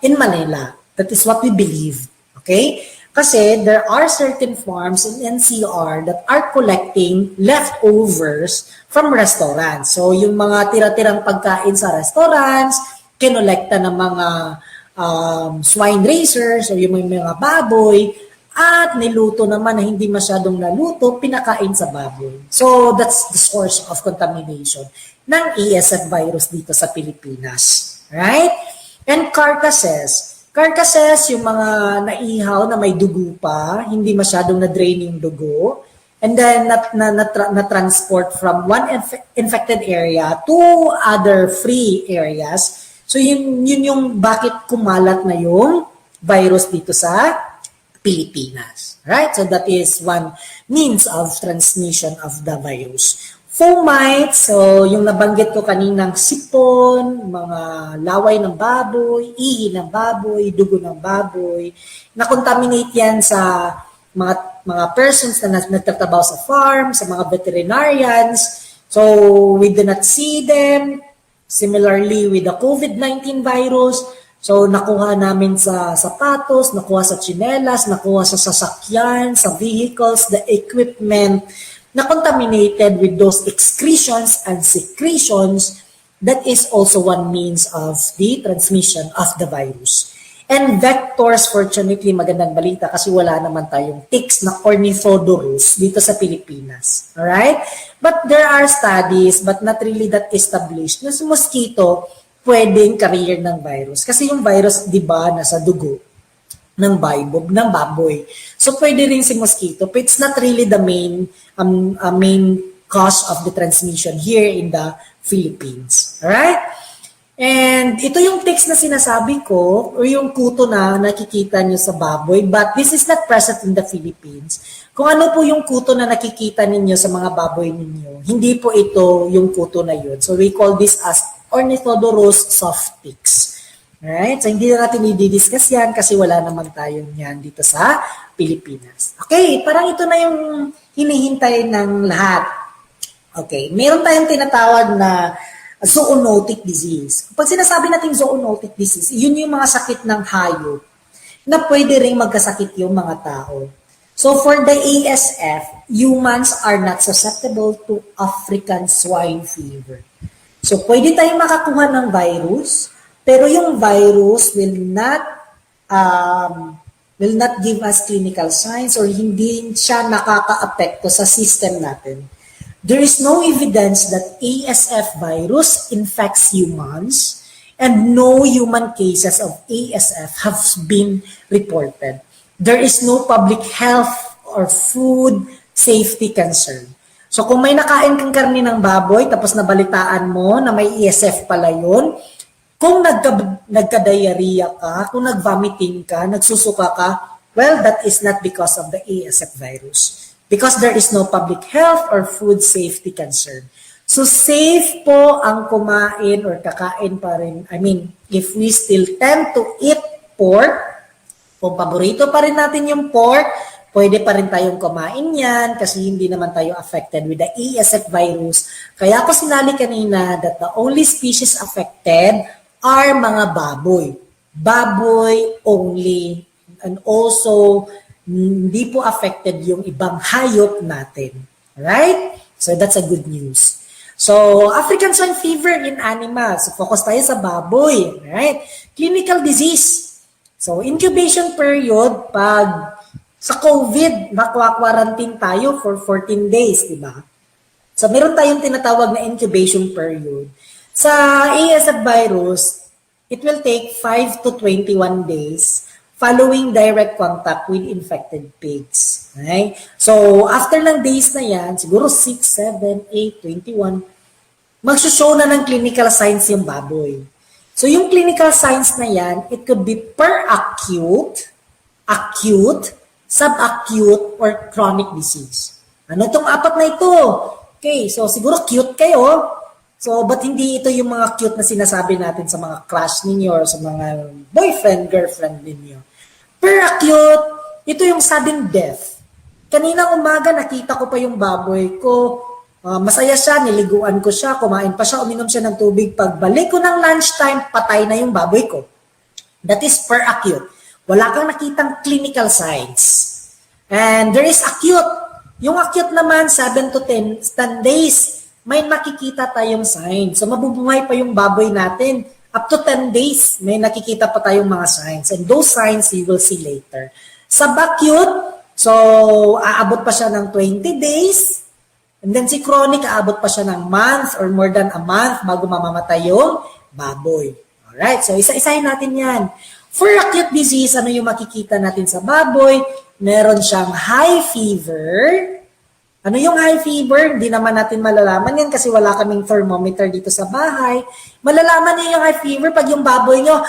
in Manila. That is what we believe. Okay? Kasi there are certain farms in NCR that are collecting leftovers from restaurants. So yung mga tira-tirang pagkain sa restaurants, kinolekta ng mga swine raisers o yung mga baboy, at niluto naman na hindi masyadong naluto, pinakain sa baboy. So that's the source of contamination ng ESF virus dito sa Pilipinas. Right? And carcasses. Carcasses, yung mga naihaw na may dugo pa, hindi masyadong na-drain yung dugo, and then na-transport from one infected area to other free areas. So yun yung bakit kumalat na yung virus dito sa Pilipinas. Right? So that is one means of transmission of the virus. Fomites, so yung nabanggit ko kaninang sipon, mga laway ng baboy, ihi ng baboy, dugo ng baboy, na-contaminate yan sa mga persons na nagtatrabaho sa farm, sa mga veterinarians. So we do not see them. Similarly with the COVID-19 virus, so nakuha namin sa sapatos, nakuha sa tsinelas, nakuha sa sasakyan, sa vehicles, the equipment, na contaminated with those excretions and secretions. That is also one means of the transmission of the virus. And vectors, fortunately, magandang balita kasi wala naman tayong ticks na ornithodoros dito sa Pilipinas. Alright? But there are studies, but not really that established, na sa mosquito, pwedeng carrier ng virus. Kasi yung virus, di ba, nasa dugo ng baboy. So, pwede rin si mosquito, but it's not really the main cause of the transmission here in the Philippines. Alright? And ito yung ticks na sinasabi ko, o yung kuto na nakikita nyo sa baboy, but this is not present in the Philippines. Kung ano po yung kuto na nakikita ninyo sa mga baboy ninyo, hindi po ito yung kuto na yun. So, we call this as ornithodoros soft ticks. Alright? So, hindi na natin i-discuss yan kasi wala naman tayong yan dito sa Pilipinas. Okay, parang ito na yung hinihintay ng lahat. Okay, meron tayong tinatawag na zoonotic disease. Pag sinasabi natin zoonotic disease, yun yung mga sakit ng hayop na pwede rin magkasakit yung mga tao. So, for the ASF, humans are not susceptible to African swine fever. So, pwede tayong makakuha ng virus, pero yung virus will not give us clinical signs or hindi siya nakaka-apekto sa system natin. There is no evidence that ASF virus infects humans and no human cases of ASF have been reported. There is no public health or food safety concern. So kung may nakain kang karne ng baboy tapos nabalitaan mo na may ASF pala yun, kung nagka-diarrhea ka, kung nag-vomiting ka, nagsusuka ka, well, that is not because of the ASF virus. Because there is no public health or food safety concern. So safe po ang kumain or kakain pa rin. I mean, if we still tend to eat pork, kung paborito pa rin natin yung pork, pwede pa rin tayong kumain yan kasi hindi naman tayo affected with the ESF virus. Kaya ako sinali kanina that the only species affected are mga baboy. Baboy only. And also, hindi po affected yung ibang hayop natin. Alright? So that's a good news. So, African swine fever in animals. So, focus tayo sa baboy. Right? Clinical disease. So, incubation period, pag sa COVID, nakwa-quarantine tayo for 14 days, di ba? So, meron tayong tinatawag na incubation period. Sa ASF virus, it will take 5 to 21 days following direct contact with infected pigs. Okay? So, after ng days na yan, siguro 6, 7, 8, 21, magsushow na ng clinical signs yung baboy. So, yung clinical signs na yan, it could be per acute, acute, subacute, or chronic disease. Ano itong apat na ito? Okay, so siguro cute kayo. So, but hindi ito yung mga cute na sinasabi natin sa mga crush ninyo or sa mga boyfriend, girlfriend ninyo. Per acute, ito yung sudden death. Kaninang umaga, nakita ko pa yung baboy ko. Masaya siya, niliguan ko siya, kumain pa siya, uminom siya ng tubig. Pagbalik ko ng lunchtime, patay na yung baboy ko. That is per acute. Wala kang nakitang clinical signs. And there is acute. Yung acute naman, 7 to 10 days, may makikita tayong signs. So mabubuhay pa yung baboy natin. Up to 10 days, may nakikita pa tayong mga signs. And those signs, you will see later. Subacute, so aabot pa siya ng 20 days. And then si chronic, aabot pa siya ng month or more than a month bago mamamatay yung baboy. Alright, so isa-isahin natin yan. For acute disease, ano yung makikita natin sa baboy? Meron siyang high fever. Ano yung high fever? Hindi naman natin malalaman yan kasi wala kaming thermometer dito sa bahay. Malalaman niyo yung high fever pag yung baboy nyo,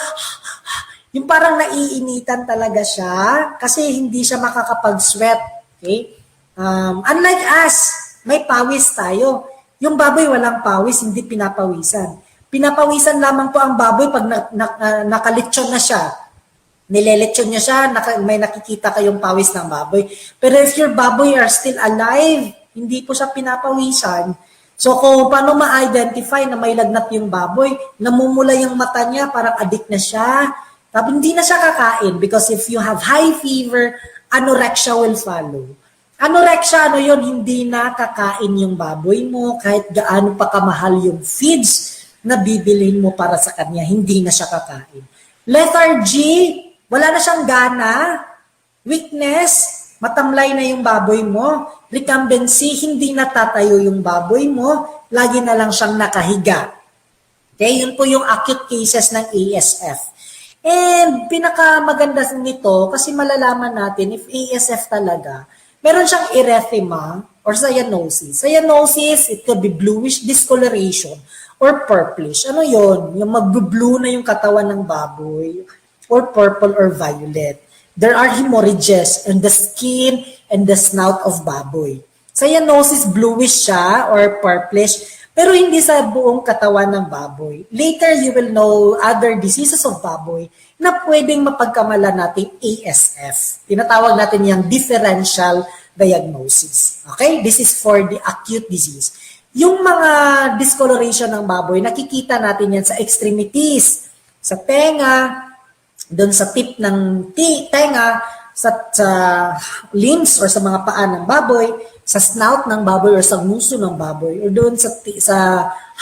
yung parang naiinitan talaga siya kasi hindi siya makakapag-sweat. Okay? Unlike us, may pawis tayo. Yung baboy walang pawis, hindi pinapawisan. Pinapawisan lamang po ang baboy pag nakalitsyon na siya. Nileletsyon niya siya, may nakikita kayong pawis ng baboy. Pero if your baboy are still alive, hindi po siya pinapawisan. So kung paano ma-identify na may lagnat yung baboy, namumula yung mata niya, parang addict na siya. Tapos hindi na siya kakain because if you have high fever, anorexia will follow. Anorexia, ano yun? Hindi na kakain yung baboy mo kahit gaano pa kamahal yung feeds na bibilhin mo para sa kanya, hindi na siya kakain. Lethargy, wala na siyang gana, weakness, matamlay na yung baboy mo, recumbency, hindi natatayo yung baboy mo, lagi na lang siyang nakahiga. Okay, yun po yung acute cases ng ASF. And pinakamaganda nito, kasi malalaman natin if ASF talaga, meron siyang erythema or cyanosis. Cyanosis, it could be bluish discoloration or purplish. Ano yon? Yung mag-blue na yung katawan ng baboy or purple or violet. There are hemorrhages in the skin and the snout of baboy. Cyanosis, bluish siya or purplish, pero hindi sa buong katawan ng baboy. Later, you will know other diseases of baboy na pwedeng mapagkamalan nating ASF. Tinatawag natin yung differential diagnosis. Okay? This is for the acute disease. Yung mga discoloration ng baboy, nakikita natin yan sa extremities, sa tenga, doon sa tip ng tenga, sa limbs or sa mga paa ng baboy, sa snout ng baboy or sa nguso ng baboy, or doon sa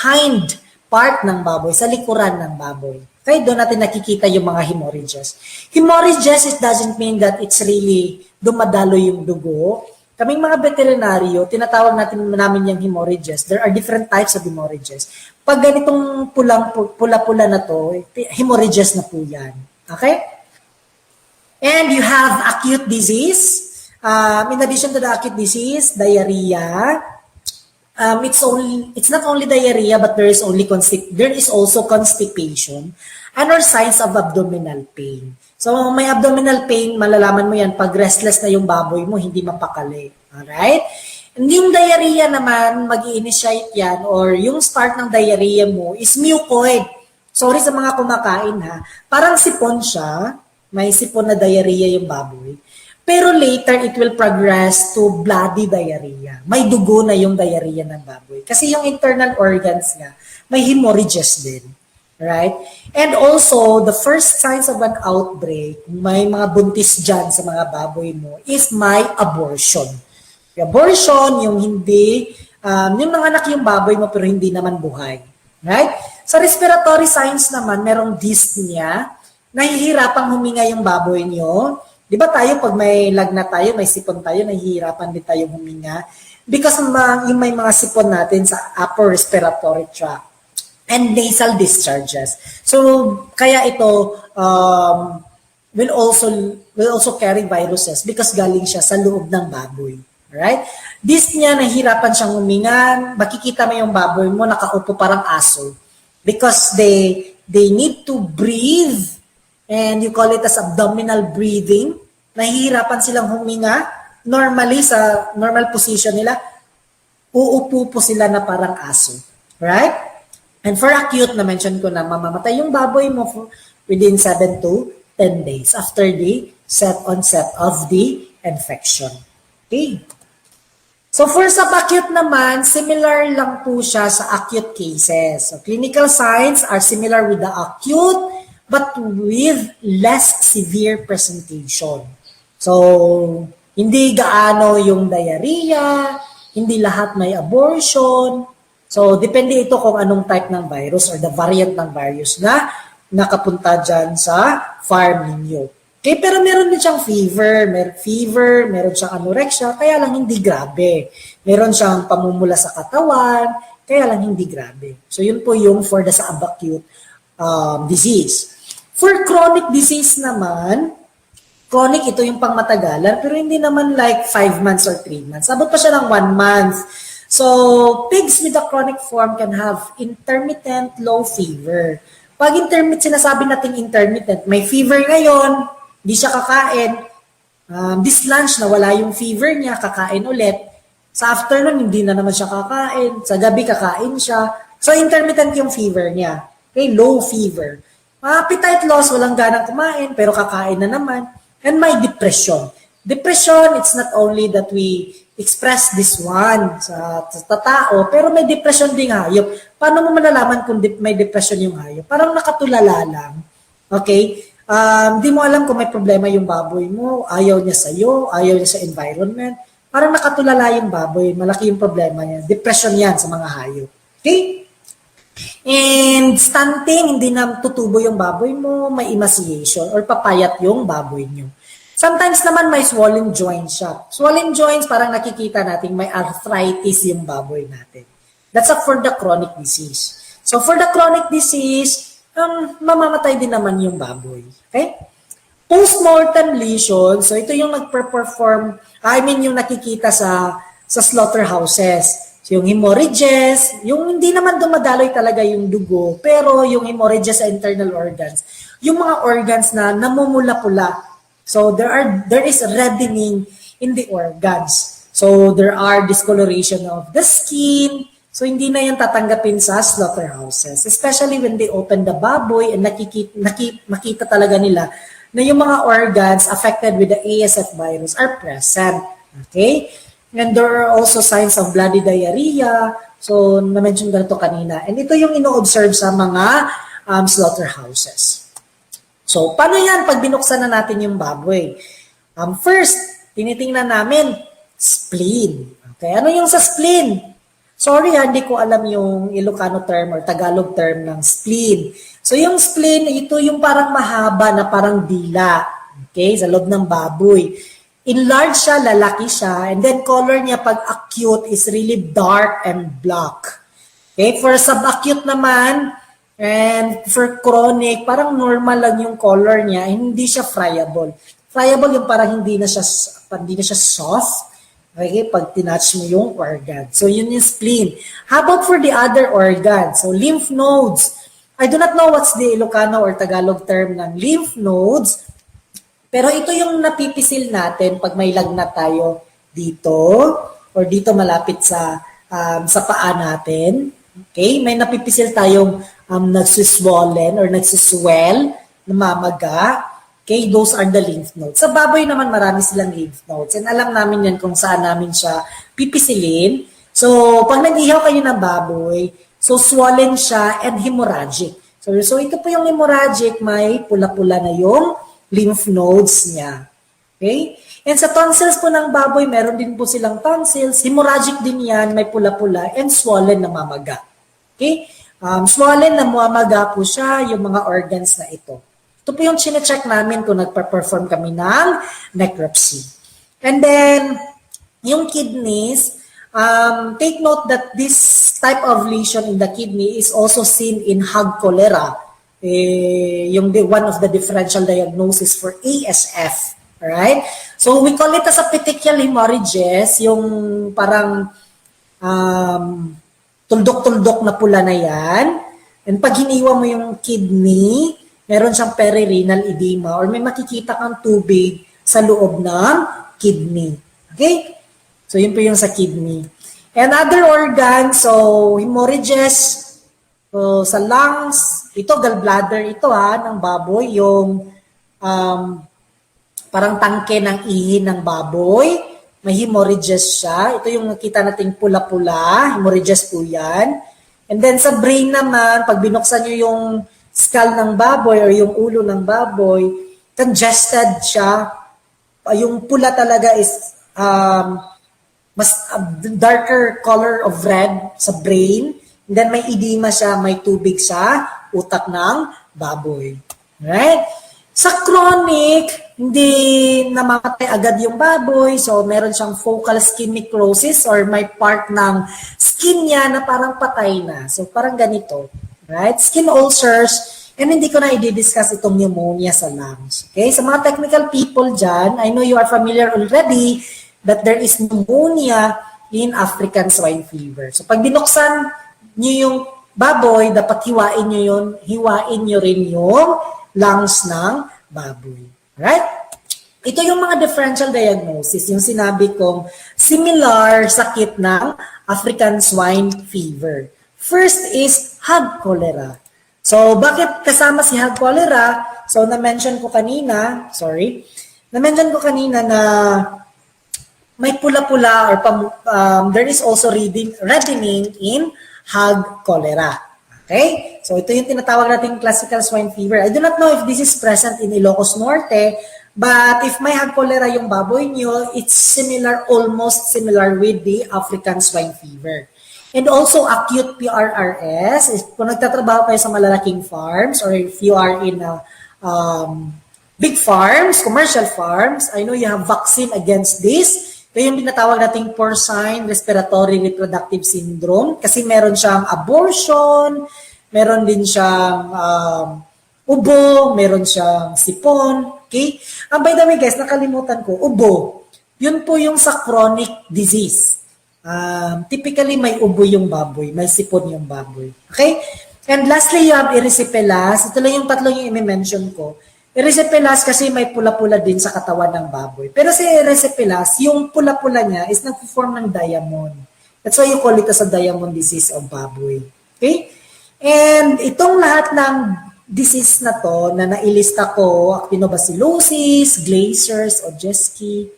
hind part ng baboy, sa likuran ng baboy. Okay, doon natin nakikita yung mga hemorrhages. Hemorrhages, it doesn't mean that it's really dumadalo yung dugo. Kaming mga veterinaryo, tinatawag namin yung hemorrhages. There are different types of hemorrhages. Pag ganitong pula-pula na to, hemorrhages na po yan. Okay? And you have acute disease. In addition to the acute disease, diarrhea. It's not only diarrhea, but there is also constipation and or signs of abdominal pain. So may abdominal pain, malalaman mo yan pag restless na yung baboy mo, hindi mapakali. Alright? And yung diarrhea naman, mag-i-initiate yan or yung start ng diarrhea mo is mucoid. Sorry sa mga kumakain ha. Parang sipon siya. May sipon na diarrhea yung baboy. Pero later, it will progress to bloody diarrhea. May dugo na yung diarrhea ng baboy. Kasi yung internal organs nga, may hemorrhages din. Right? And also, the first signs of an outbreak, may mga buntis dyan sa mga baboy mo, is may abortion. Abortion, yung hindi, yung nanganak yung baboy mo pero hindi naman buhay. Right? Sa respiratory signs naman, merong dyspnea, nahihirapang huminga yung baboy nyo. Di ba tayo, pag may lagnat tayo, may sipon tayo, nahihirapan din tayo huminga. Because yung may mga sipon natin sa upper respiratory tract and nasal discharges. So, kaya ito will also carry viruses because galing siya sa loob ng baboy. Alright? Dyspnea, nahihirapan siyang huminga. Makikita mo yung baboy mo, nakaupo parang aso. Because they need to breathe. And you call it as abdominal breathing. Nahihirapan silang huminga. Normally, sa normal position nila, uupo po sila na parang aso. Right? And for acute, na-mention ko na mamamatay yung baboy mo within 7 to 10 days after the onset of the infection. Okay? So for subacute naman, similar lang po siya sa acute cases. So clinical signs are similar with the acute, but with less severe presentation. So, hindi gaano yung diarrhea, hindi lahat may abortion. So, depende ito kung anong type ng virus or the variant ng virus na nakapunta dyan sa farm ninyo. Okay, pero meron din siyang fever, meron siyang anorexia, kaya lang hindi grabe. Meron siyang pamumula sa katawan, kaya lang hindi grabe. So, yun po yung for the subacute disease. For chronic disease naman, chronic ito yung pangmatagalan, pero hindi naman like 5 months or 3 months. Abot pa siya ng 1 month. So, pigs with the chronic form can have intermittent low fever. Pag sinasabi natin intermittent, may fever ngayon, hindi siya kakain. This lunch, nawala yung fever niya, kakain ulit. Sa afternoon, hindi na naman siya kakain. Sa gabi, kakain siya. So, intermittent yung fever niya. Okay, low fever. Appetite loss, walang ganang kumain, pero kakain na naman. And may depression. Depression, it's not only that we express this one sa tao, pero may depression din hayop. Paano mo malalaman kung may depression yung hayop? Parang nakatulala lang. Okay? Di mo alam kung may problema yung baboy mo, ayaw niya sa'yo, ayaw niya sa environment. Parang nakatulala yung baboy, malaki yung problema niya. Depression yan sa mga hayop. Okay? And stunting, hindi na tutubo yung baboy mo, may emaciation or papayat yung baboy nyo. Sometimes naman may swollen joints siya. Swollen joints, parang nakikita natin may arthritis yung baboy natin. That's for the chronic disease. So for the chronic disease, mamamatay din naman yung baboy. Okay? Post-mortem lesion, so ito yung yung nakikita sa slaughterhouses. Yung hemorrhages, yung hindi naman dumadaloy talaga yung dugo, pero yung hemorrhages sa internal organs, yung mga organs na namumula-pula. So there is reddening in the organs. So there are discoloration of the skin. So hindi na yan tatanggapin sa slaughterhouses, especially when they open the baboy and makita talaga nila na yung mga organs affected with the ASF virus are present. Okay? And there are also signs of bloody diarrhea. So, na-mention ko na ito kanina. And ito yung ino-observe sa mga slaughterhouses. So, paano yan pag binuksan na natin yung baboy? First, tinitingnan namin spleen. Okay, ano yung sa spleen? Sorry hindi ko alam yung Ilocano term or Tagalog term ng spleen. So, yung spleen, ito yung parang mahaba na parang dila. Okay, sa loob ng baboy. Enlarge siya, lalaki siya, and then color niya pag acute is really dark and black. Okay, for subacute naman, and for chronic, parang normal lang yung color niya, hindi siya friable. Friable yung parang hindi na siya soft, okay, pag tinouch mo yung organ. So yun yung spleen. How about for the other organs? So lymph nodes. I do not know what's the Ilocano or Tagalog term ng lymph nodes, pero ito yung napipisil natin pag may lagnat tayo dito or dito malapit sa paa natin. Okay? May napipisil tayong nagsiswollen or nagsiswell, namamaga. Okay? Those are the lymph nodes. Sa baboy naman marami silang lymph nodes. And alam namin yan kung saan namin siya pipisilin. So, pag nag-ihaw kayo ng baboy, so swollen siya and hemorrhagic. So ito po yung hemorrhagic, may pula-pula na yung lymph nodes niya. Okay? And sa tonsils po ng baboy, meron din po silang tonsils. Hemorrhagic din yan, may pula-pula and swollen na mamaga. Okay? Swollen na mamaga po siya, yung mga organs na ito. Ito po yung chine-check namin kung nagpa-perform kami ng necropsy. And then, yung kidneys, take note that this type of lesion in the kidney is also seen in hog cholera. One of the differential diagnosis for ASF. Alright? So, we call it as a petechial hemorrhages, yung parang tuldok-tuldok na pula na yan. And pag hiniwa mo yung kidney, meron siyang perirenal edema or may makikita kang tubig sa loob ng kidney. Okay? So, yun po yung sa kidney. And other organs, so hemorrhages, so, sa lungs, ito gallbladder ito ng baboy, yung parang tangke ng ihi ng baboy, may hemorrhages siya. Ito yung nakita nating pula-pula, hemorrhages po yan. And then sa brain naman, pag binuksan nyo yung skull ng baboy or yung ulo ng baboy, congested siya. Yung pula talaga is mas darker color of red sa brain. And then may edema siya, may tubig sa utak ng baboy. Right? Sa chronic, hindi namamatay agad yung baboy. So, meron siyang focal skin necrosis or may part ng skin niya na parang patay na. So, parang ganito. Right? Skin ulcers. And hindi ko na i-discuss itong pneumonia sa lungs. Okay? Sa mga technical people dyan, I know you are familiar already that there is pneumonia in African swine fever. So, pag binuksan nyo yung baboy, dapat hiwain nyo rin yung lungs ng baboy. Right? Ito yung mga differential diagnosis, yung sinabi kong similar sakit ng African swine fever. First is hog cholera. So, bakit kasama si hog cholera? So, na-mention ko kanina na may pula-pula or there is also reddening in hog cholera. Okay? So, ito yung tinatawag nating classical swine fever. I do not know if this is present in Ilocos Norte, but if may hog cholera yung baboy nyo, it's almost similar with the African swine fever. And also acute PRRS, kung nagtatrabaho kayo sa malalaking farms or if you are in big farms, commercial farms, I know you have vaccine against this. Ito yung tinatawag nating porcine respiratory reproductive syndrome kasi meron siyang abortion, meron din siyang ubo, meron siyang sipon. Okay? By the way guys, nakalimutan ko, ubo, yun po yung sa chronic disease. Typically may ubo yung baboy, may sipon yung baboy. Okay? And lastly, you have erysipelas. Ito lang yung tatlong yung i-mention ko. Erysipelas kasi may pula-pula din sa katawan ng baboy. Pero si erysipelas, yung pula-pula niya is nag-form ng diamond. That's why you call it as a diamond disease of baboy. Okay? And itong lahat ng disease na to na nailista ko, actinobacillosis, Glazers, Ojeski,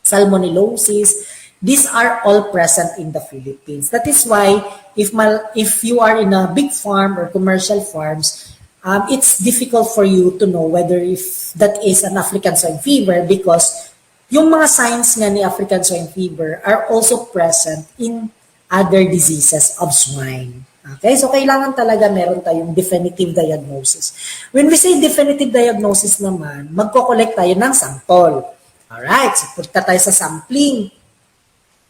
salmonellosis, these are all present in the Philippines. That is why if you are in a big farm or commercial farms, it's difficult for you to know whether if that is an African swine fever because yung mga signs nga ni African swine fever are also present in other diseases of swine. Okay? So, kailangan talaga meron tayong definitive diagnosis. When we say definitive diagnosis naman, magko-collect tayo ng sample. Alright, so punta tayo sa sampling.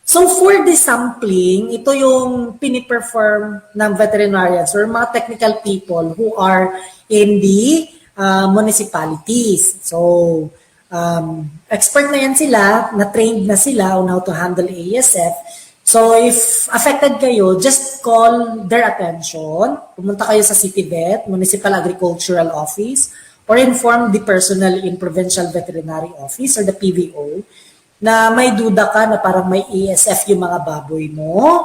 So, for the sampling, ito yung piniperform ng veterinarians or mga technical people who are in the municipalities. So, expert na yan sila, na-trained na sila on how to handle ASF. So, if affected kayo, just call their attention. Pumunta kayo sa City Vet, Municipal Agricultural Office, or inform the personnel in Provincial Veterinary Office or the PVO. na may duda ka na parang may ASF yung mga baboy mo,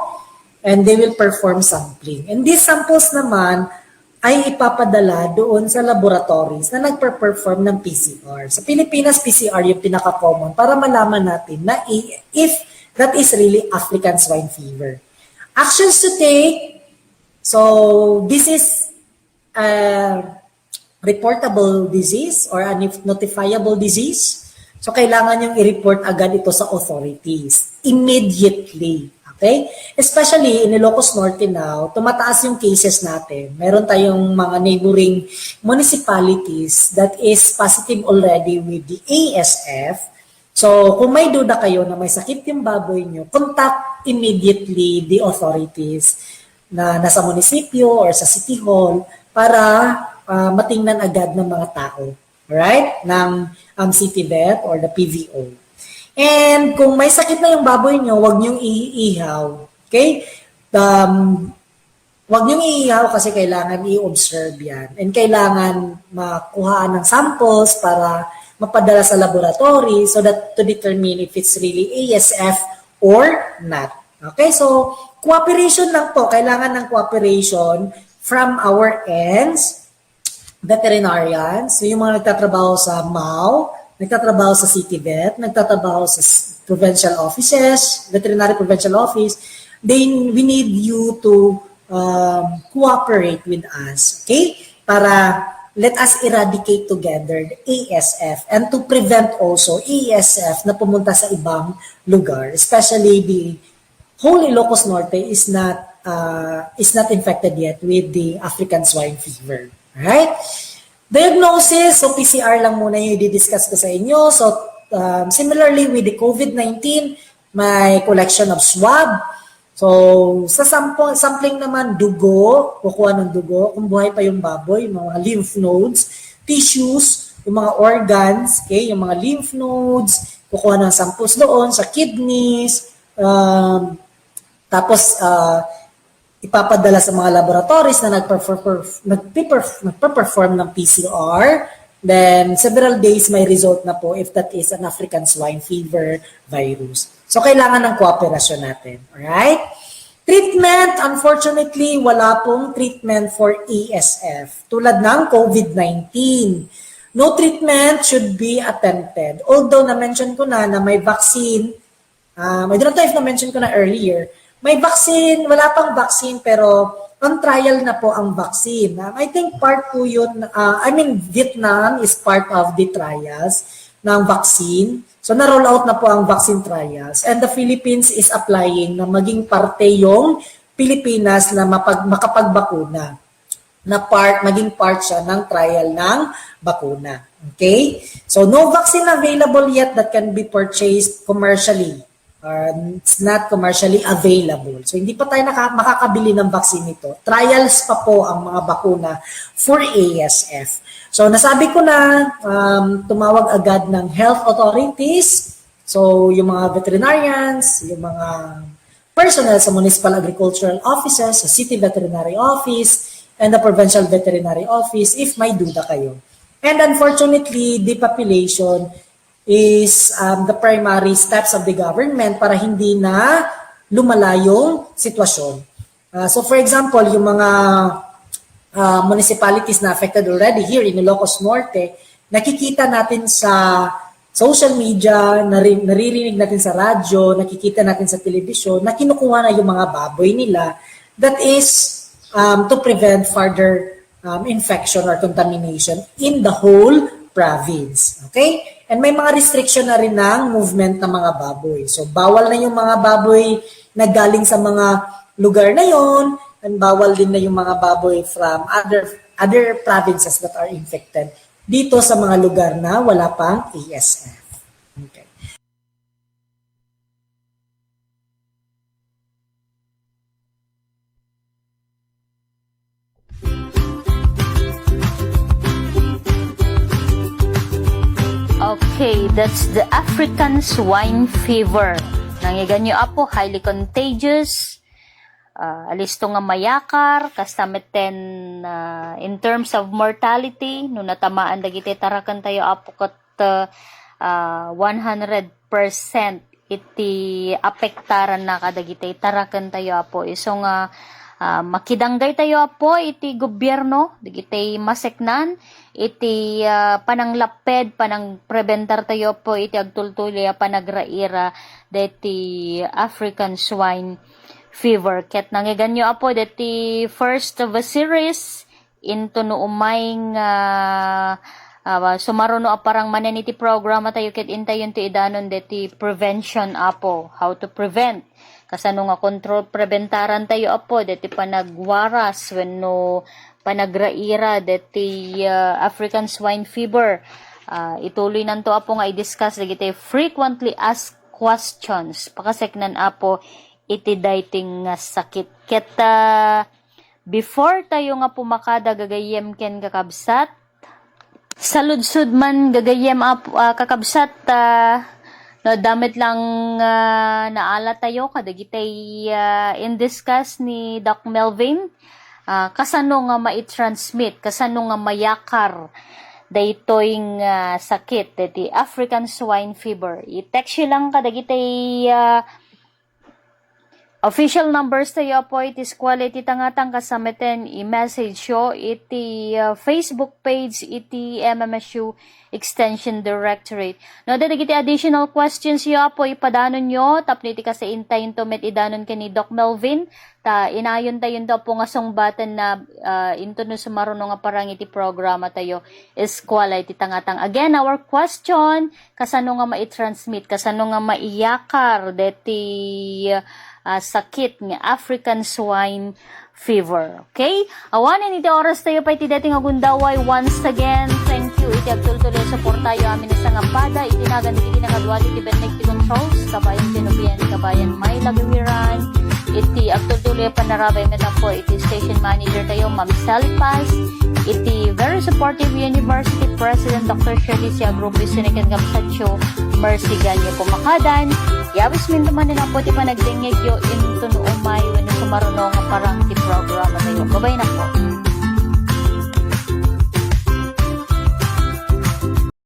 and they will perform sampling. And these samples naman ay ipapadala doon sa laboratories na nagper-perform ng PCR. Sa Pilipinas, PCR yung pinaka-common para malaman natin na if that is really African swine fever. Actions to take. So, this is a reportable disease or a notifiable disease. So, kailangan yung i-report agad ito sa authorities immediately. Okay? Especially in Ilocos Norte now, tumataas yung cases natin. Meron tayong mga neighboring municipalities that is positive already with the ASF. So, kung may duda kayo na may sakit yung baboy nyo, contact immediately the authorities na nasa munisipyo or sa city hall para matingnan agad ng mga tao. Alright? Ng city vet or the PVO. And kung may sakit na yung baboy nyo, huwag nyong iihaw. Okay? Huwag nyong iihaw kasi kailangan i-observe yan. And kailangan makuhaan ng samples para mapadala sa laboratory so that to determine if it's really ASF or not. Okay? So, cooperation lang po. Kailangan ng cooperation from our ends, veterinarians, so yung mga nagtatrabaho sa MAO, nagtatrabaho sa city vet, nagtatrabaho sa provincial offices, veterinary provincial office, we need you to cooperate with us, okay? Para let us eradicate together the ASF and to prevent also ASF na pumunta sa ibang lugar, especially the whole Ilocos Norte is not infected yet with the African swine fever. Right? Diagnosis, so PCR lang muna yung i-discuss ko sa inyo. So, similarly with the COVID-19, may collection of swab. So, sa sampling naman, dugo, kukuha ng dugo, kung buhay pa yung baboy, yung mga lymph nodes, tissues, yung mga organs, okay, yung mga lymph nodes, kukuha ng samples doon sa kidneys, tapos, ipapadala sa mga laboratories na nagpe-perform ng PCR. Then, several days may result na po if that is an African swine fever virus. So, kailangan ng cooperasyon natin. Alright? Treatment, unfortunately, wala pong treatment for ASF. Tulad ng COVID-19. No treatment should be attempted. Although, na-mention ko na may vaccine. I don't know if na-mention ko na earlier. May vaccine, wala pang vaccine pero on trial na po ang vaccine. I think part po yun, Vietnam is part of the trials ng vaccine. So na-roll out na po ang vaccine trials and the Philippines is applying na maging parte yung Pilipinas na makapagbakuna. Maging part siya ng trial ng bakuna. Okay? So no vaccine available yet that can be purchased commercially. It's not commercially available. So, hindi pa tayo makakabili ng vaccine nito. Trials pa po ang mga bakuna for ASF. So, nasabi ko na tumawag agad ng health authorities. So, yung mga veterinarians, yung mga personnel sa municipal agricultural offices, sa city veterinary office, and the provincial veterinary office if may duda kayo. And unfortunately, the population is the primary steps of the government para hindi na lumala yung sitwasyon. So for example, yung mga municipalities na affected already here in Ilocos Norte, nakikita natin sa social media, naririnig natin sa radyo, nakikita natin sa telebisyon, na kinukuha na yung mga baboy nila. That is to prevent further infection or contamination in the whole province. Okay? And may mga restriction na rin ng movement ng mga baboy. So, bawal na yung mga baboy na galing sa mga lugar na yon, and bawal din na yung mga baboy from other provinces that are infected dito sa mga lugar na wala pang ASF. Okay. Okay, that's the African swine fever. Nangigan nyo apo, highly contagious. Alisto nga mayakar, kastameten in terms of mortality, no natamaan dagiti tarakan tayo apo kat 100% iti apektaran na kadagitay taraken tayo apo. Iso nga makidanggay tayo apo iti gobyerno, digitay maseknan, iti pananglaped, panangprebentar tayo po iti agtultuli panagraira deti African swine fever. Ket nangiganyo apo deti first of a series into no umayng sumaruno parang manen iti programa tayo ket intayon ti idanon deti prevention apo, how to prevent kasano nga control prebentaran tayo apo deti panagwaras wenno panagraira deti African swine fever. Ituloy nanto apo nga i-discuss dagiti frequently asked questions pakaseknan apo iti dating nga sakit. Ket before tayo nga pumakada gagayem ken kakabsat, saludsud man gagayem kakabsat, no, damit lang naala tayo kadagitay in-discuss ni Doc Melvin, kasano nga ma-transmit, kasano nga mayakar daytoy sakit deti African swine fever. I-text lang kadagitay official numbers tayo po iti quality tangatang kasameten i-message yo iti Facebook page iti MMSU Extension Directorate. No, dadagiti additional questions yo po ipadanon yo tapno iti kasi intayin to met idanon kani Doc Melvin ta inayon tayo daw po nga songbatan na into no sumaruno nga parang iti programa tayo is quality tangatang. Again, our question, kasano nga ma-transmit, kasano nga maiyakar deti sakit nga African swine fever. Okay? Awanin iti oras tayo pa iti dating agundaway. Once again, thank you. Iti agtultuloy supportayo amin sa ngapada. Itinagan iti kinakadwali iti Benedicti Controls. Kabayan Tinubian, kabayan may lagiwiran. Iti agtultuloy panarabay metapo. Iti station manager tayo, Ma'am Salpas. Iti very supportive University President Dr. Shirley Siagrupi Sinikin Gamsatyo Mercy Ganyo Pumakadan. Yabis min naman na po ti panagdingig yo into no umay when sumarunong parang ti programa tayo. Babay na po.